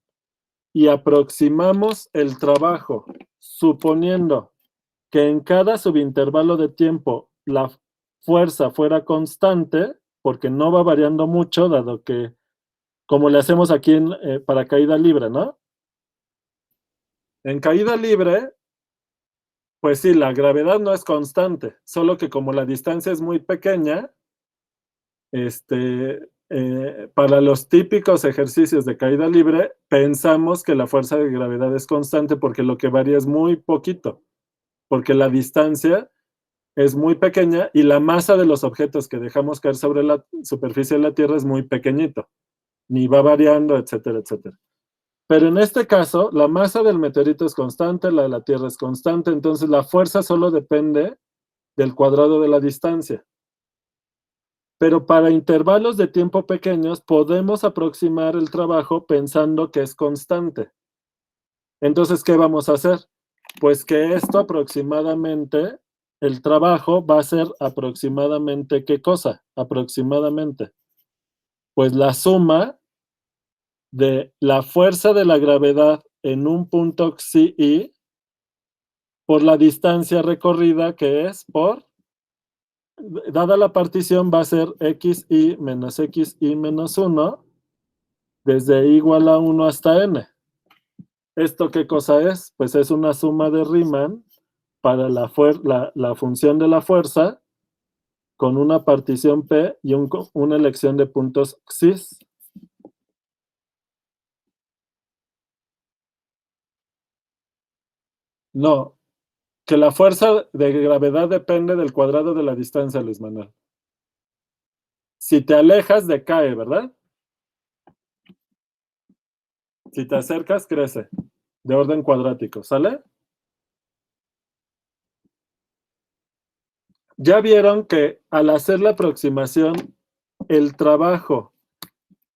Speaker 1: y aproximamos el trabajo, suponiendo que en cada subintervalo de tiempo la fuerza fuera constante, porque no va variando mucho, dado que, como le hacemos aquí para caída libre, ¿no? En caída libre, pues sí, la gravedad no es constante, solo que como la distancia es muy pequeña, para los típicos ejercicios de caída libre, pensamos que la fuerza de gravedad es constante porque lo que varía es muy poquito, porque la distancia es muy pequeña y la masa de los objetos que dejamos caer sobre la superficie de la Tierra es muy pequeñito, ni va variando, etcétera, etcétera. Pero en este caso, la masa del meteorito es constante, la de la Tierra es constante, entonces la fuerza solo depende del cuadrado de la distancia. Pero para intervalos de tiempo pequeños podemos aproximar el trabajo pensando que es constante. Entonces, ¿qué vamos a hacer? Pues que esto aproximadamente el trabajo va a ser aproximadamente, ¿qué cosa? Aproximadamente. Pues la suma de la fuerza de la gravedad en un punto psi i por la distancia recorrida, que es dada la partición, va a ser xi menos 1, desde i igual a 1 hasta n. ¿Esto qué cosa es? Pues es una suma de Riemann para la función de la fuerza con una partición P y una elección de puntos xis. No, que la fuerza de gravedad depende del cuadrado de la distancia, Luis Manuel. Si te alejas, decae, ¿verdad? Si te acercas, crece. De orden cuadrático, ¿sale? Ya vieron que al hacer la aproximación, el trabajo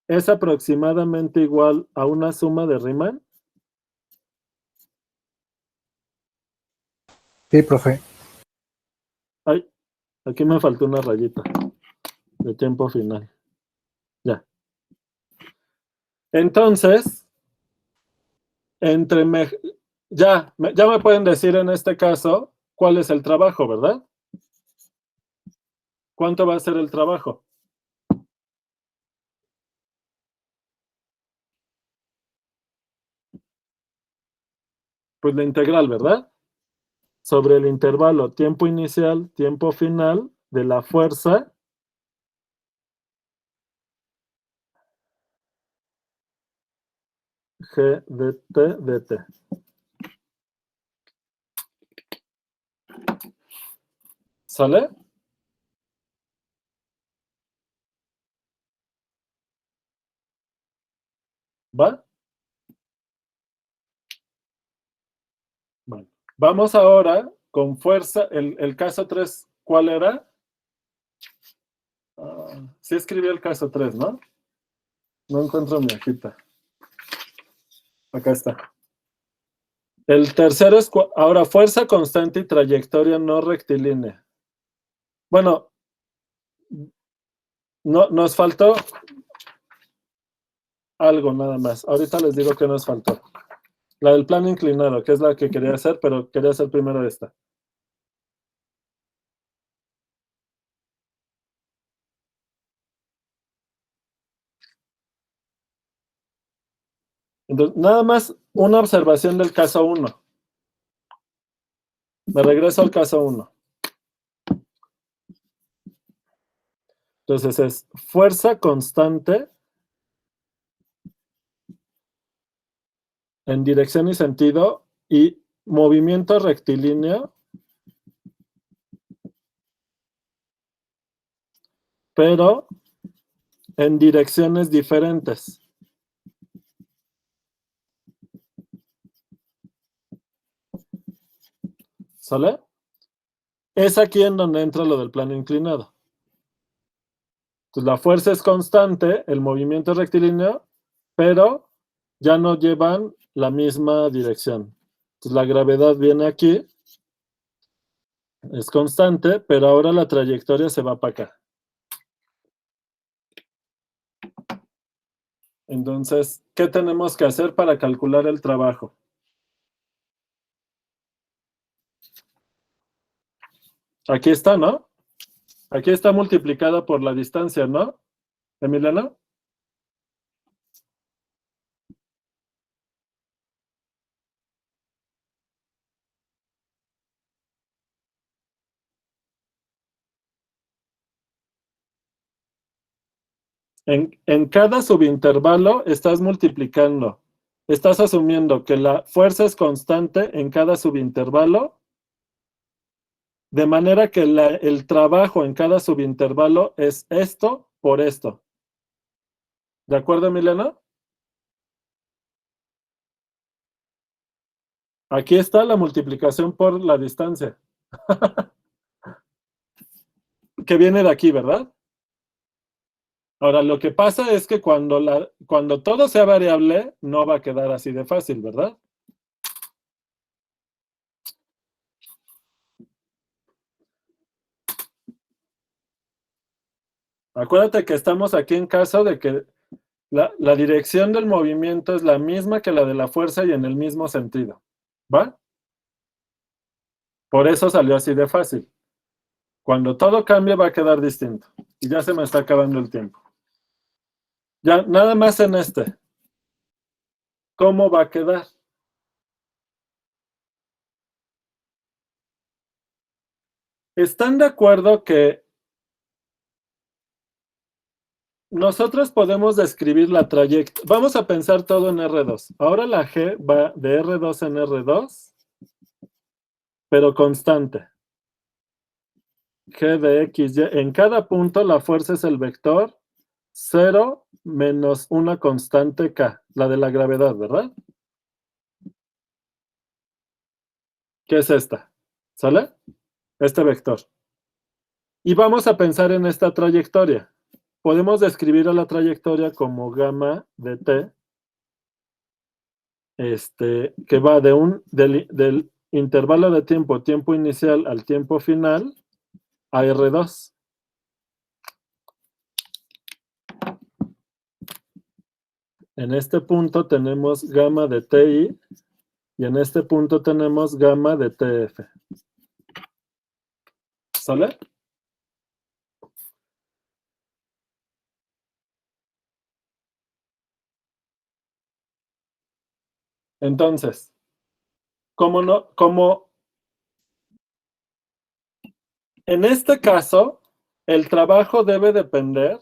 Speaker 1: es aproximadamente igual a una suma de Riemann.
Speaker 2: Sí, profe.
Speaker 1: Ay, aquí me faltó una rayita de tiempo final. Ya. Entonces, ya me pueden decir en este caso cuál es el trabajo, ¿verdad? ¿Cuánto va a ser el trabajo? Pues la integral, ¿verdad? Sobre el intervalo tiempo inicial, tiempo final de la fuerza G dt. ¿Sale? ¿Va? Bueno, vamos ahora con fuerza. El caso 3, ¿cuál era? Sí escribí el caso 3, ¿no? No encuentro mi hojita. Acá está. El tercero es ahora fuerza constante y trayectoria no rectilínea. Bueno, no, nos faltó algo nada más. Ahorita les digo que nos faltó. La del plano inclinado, que es la que quería hacer, pero quería hacer primero esta. Entonces, nada más una observación del caso 1. Me regreso al caso 1. Entonces es fuerza constante en dirección y sentido y movimiento rectilíneo, pero en direcciones diferentes. ¿Sale? Es aquí en donde entra lo del plano inclinado. Entonces la fuerza es constante, el movimiento es rectilíneo, pero ya no llevan la misma dirección. Entonces la gravedad viene aquí, es constante, pero ahora la trayectoria se va para acá. Entonces, ¿qué tenemos que hacer para calcular el trabajo? Aquí está, ¿no? Aquí está multiplicada por la distancia, ¿no? Emiliano. En cada subintervalo estás multiplicando. Estás asumiendo que la fuerza es constante en cada subintervalo, de manera que el trabajo en cada subintervalo es esto por esto. ¿De acuerdo, Emiliano? Aquí está la multiplicación por la distancia. Que viene de aquí, ¿verdad? Ahora, lo que pasa es que cuando todo sea variable, no va a quedar así de fácil, ¿verdad? Acuérdate que estamos aquí en caso de que la dirección del movimiento es la misma que la de la fuerza y en el mismo sentido. ¿Va? Por eso salió así de fácil. Cuando todo cambie va a quedar distinto. Y ya se me está acabando el tiempo. Ya, nada más en este. ¿Cómo va a quedar? ¿Están de acuerdo que nosotros podemos describir la trayectoria? Vamos a pensar todo en R2. Ahora la G va de R2 en R2, pero constante. G de X, Y. En cada punto la fuerza es el vector 0 menos una constante K, la de la gravedad, ¿verdad? ¿Qué es esta? ¿Sale? Este vector. Y vamos a pensar en esta trayectoria. Podemos describir a la trayectoria como gamma de t, que va del intervalo de tiempo inicial al tiempo final, a R2. En este punto tenemos gamma de TI y en este punto tenemos gamma de TF. ¿Sale? Entonces, como en este caso, el trabajo depende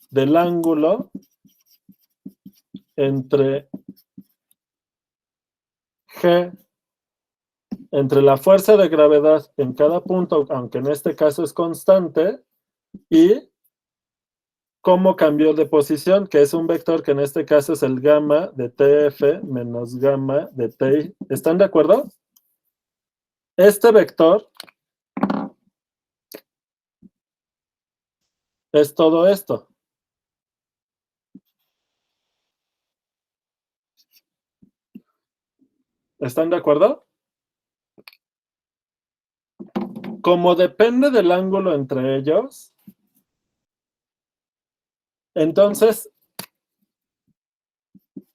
Speaker 1: del ángulo entre G, entre la fuerza de gravedad en cada punto, aunque en este caso es constante, y cómo cambió de posición, que es un vector que en este caso es el gamma de TF menos gamma de TI. ¿Están de acuerdo? Este vector es todo esto. ¿Están de acuerdo? Como depende del ángulo entre ellos, entonces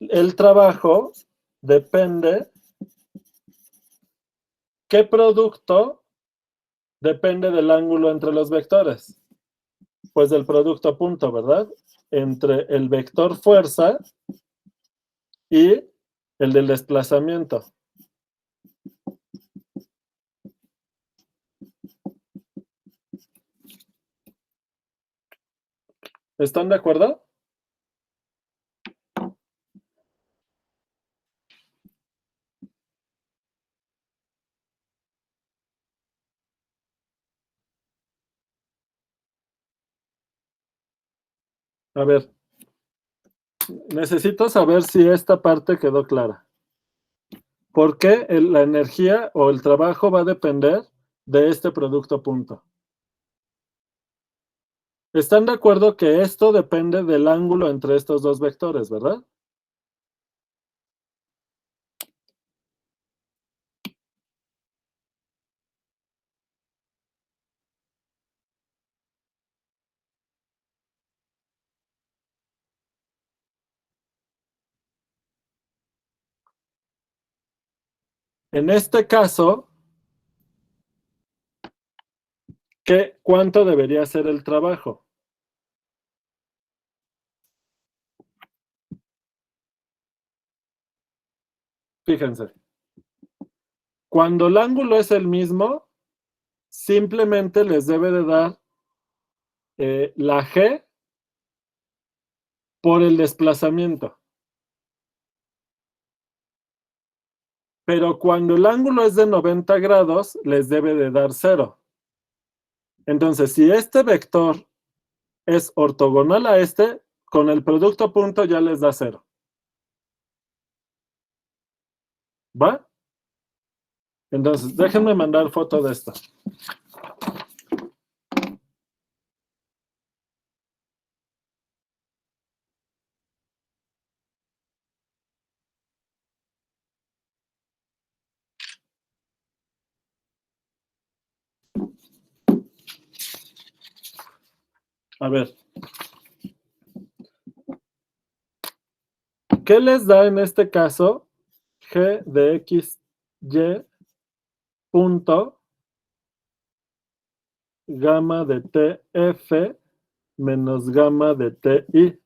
Speaker 1: el trabajo depende, ¿qué producto depende del ángulo entre los vectores? Pues del producto punto, ¿verdad? Entre el vector fuerza y el del desplazamiento. ¿Están de acuerdo? A ver, necesito saber si esta parte quedó clara. ¿Por qué la energía o el trabajo va a depender de este producto punto? ¿Están de acuerdo que esto depende del ángulo entre estos dos vectores, verdad? En este caso, ¿cuánto debería ser el trabajo? Fíjense. Cuando el ángulo es el mismo, simplemente les debe de dar la G por el desplazamiento. Pero cuando el ángulo es de 90 grados, les debe de dar 0. Entonces, si este vector es ortogonal a este, con el producto punto ya les da 0. ¿Va? Entonces, déjenme mandar foto de esto. A ver. ¿Qué les da en este caso g de x, y punto gamma de tf menos gamma de ti?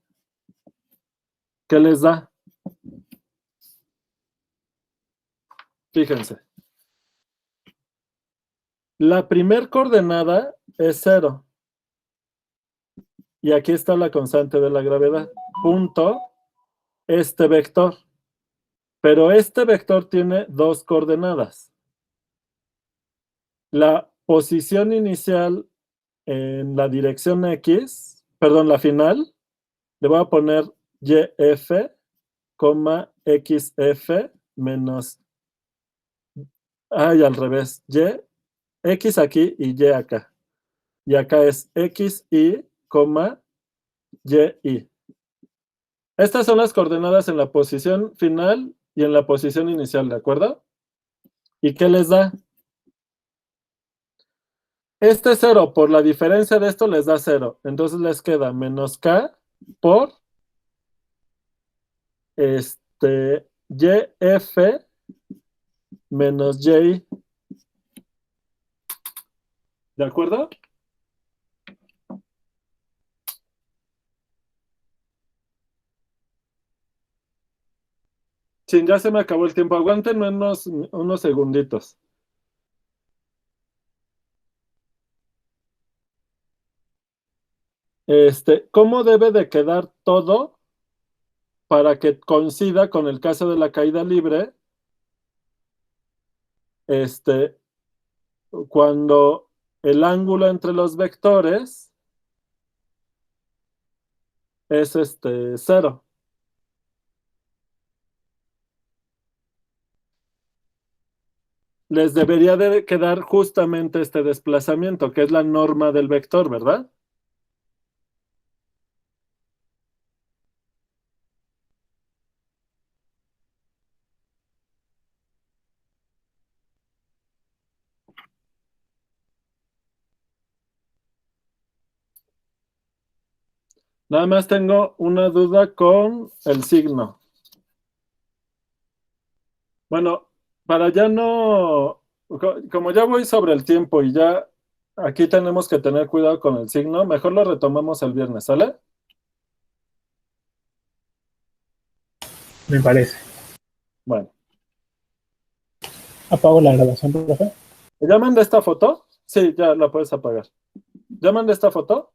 Speaker 1: ¿Qué les da? Fíjense. La primer coordenada es 0. Y aquí está la constante de la gravedad. Punto este vector. Pero este vector tiene 2 coordenadas. La posición inicial en la dirección X, perdón, la final, le voy a poner YF, XF menos, ay, al revés, X aquí y Y acá. Y acá es XY, YY. Estas son las coordenadas en la posición final y en la posición inicial, ¿de acuerdo? ¿Y qué les da? Este 0 por la diferencia de esto les da 0. Entonces les queda menos K por YF menos Y. ¿De acuerdo? Sí, ya se me acabó el tiempo. Aguántenme unos segunditos. ¿Cómo debe de quedar todo para que coincida con el caso de la caída libre? Cuando el ángulo entre los vectores es 0. Les debería de quedar justamente este desplazamiento, que es la norma del vector, ¿verdad? Nada más tengo una duda con el signo. Bueno, para ya no, como ya voy sobre el tiempo y ya aquí tenemos que tener cuidado con el signo, mejor lo retomamos el viernes, ¿sale?
Speaker 2: Me parece.
Speaker 1: Bueno.
Speaker 2: Apago la grabación, profe.
Speaker 1: ¿Ya mandé esta foto? Sí, ya la puedes apagar. ¿Ya mandé esta foto?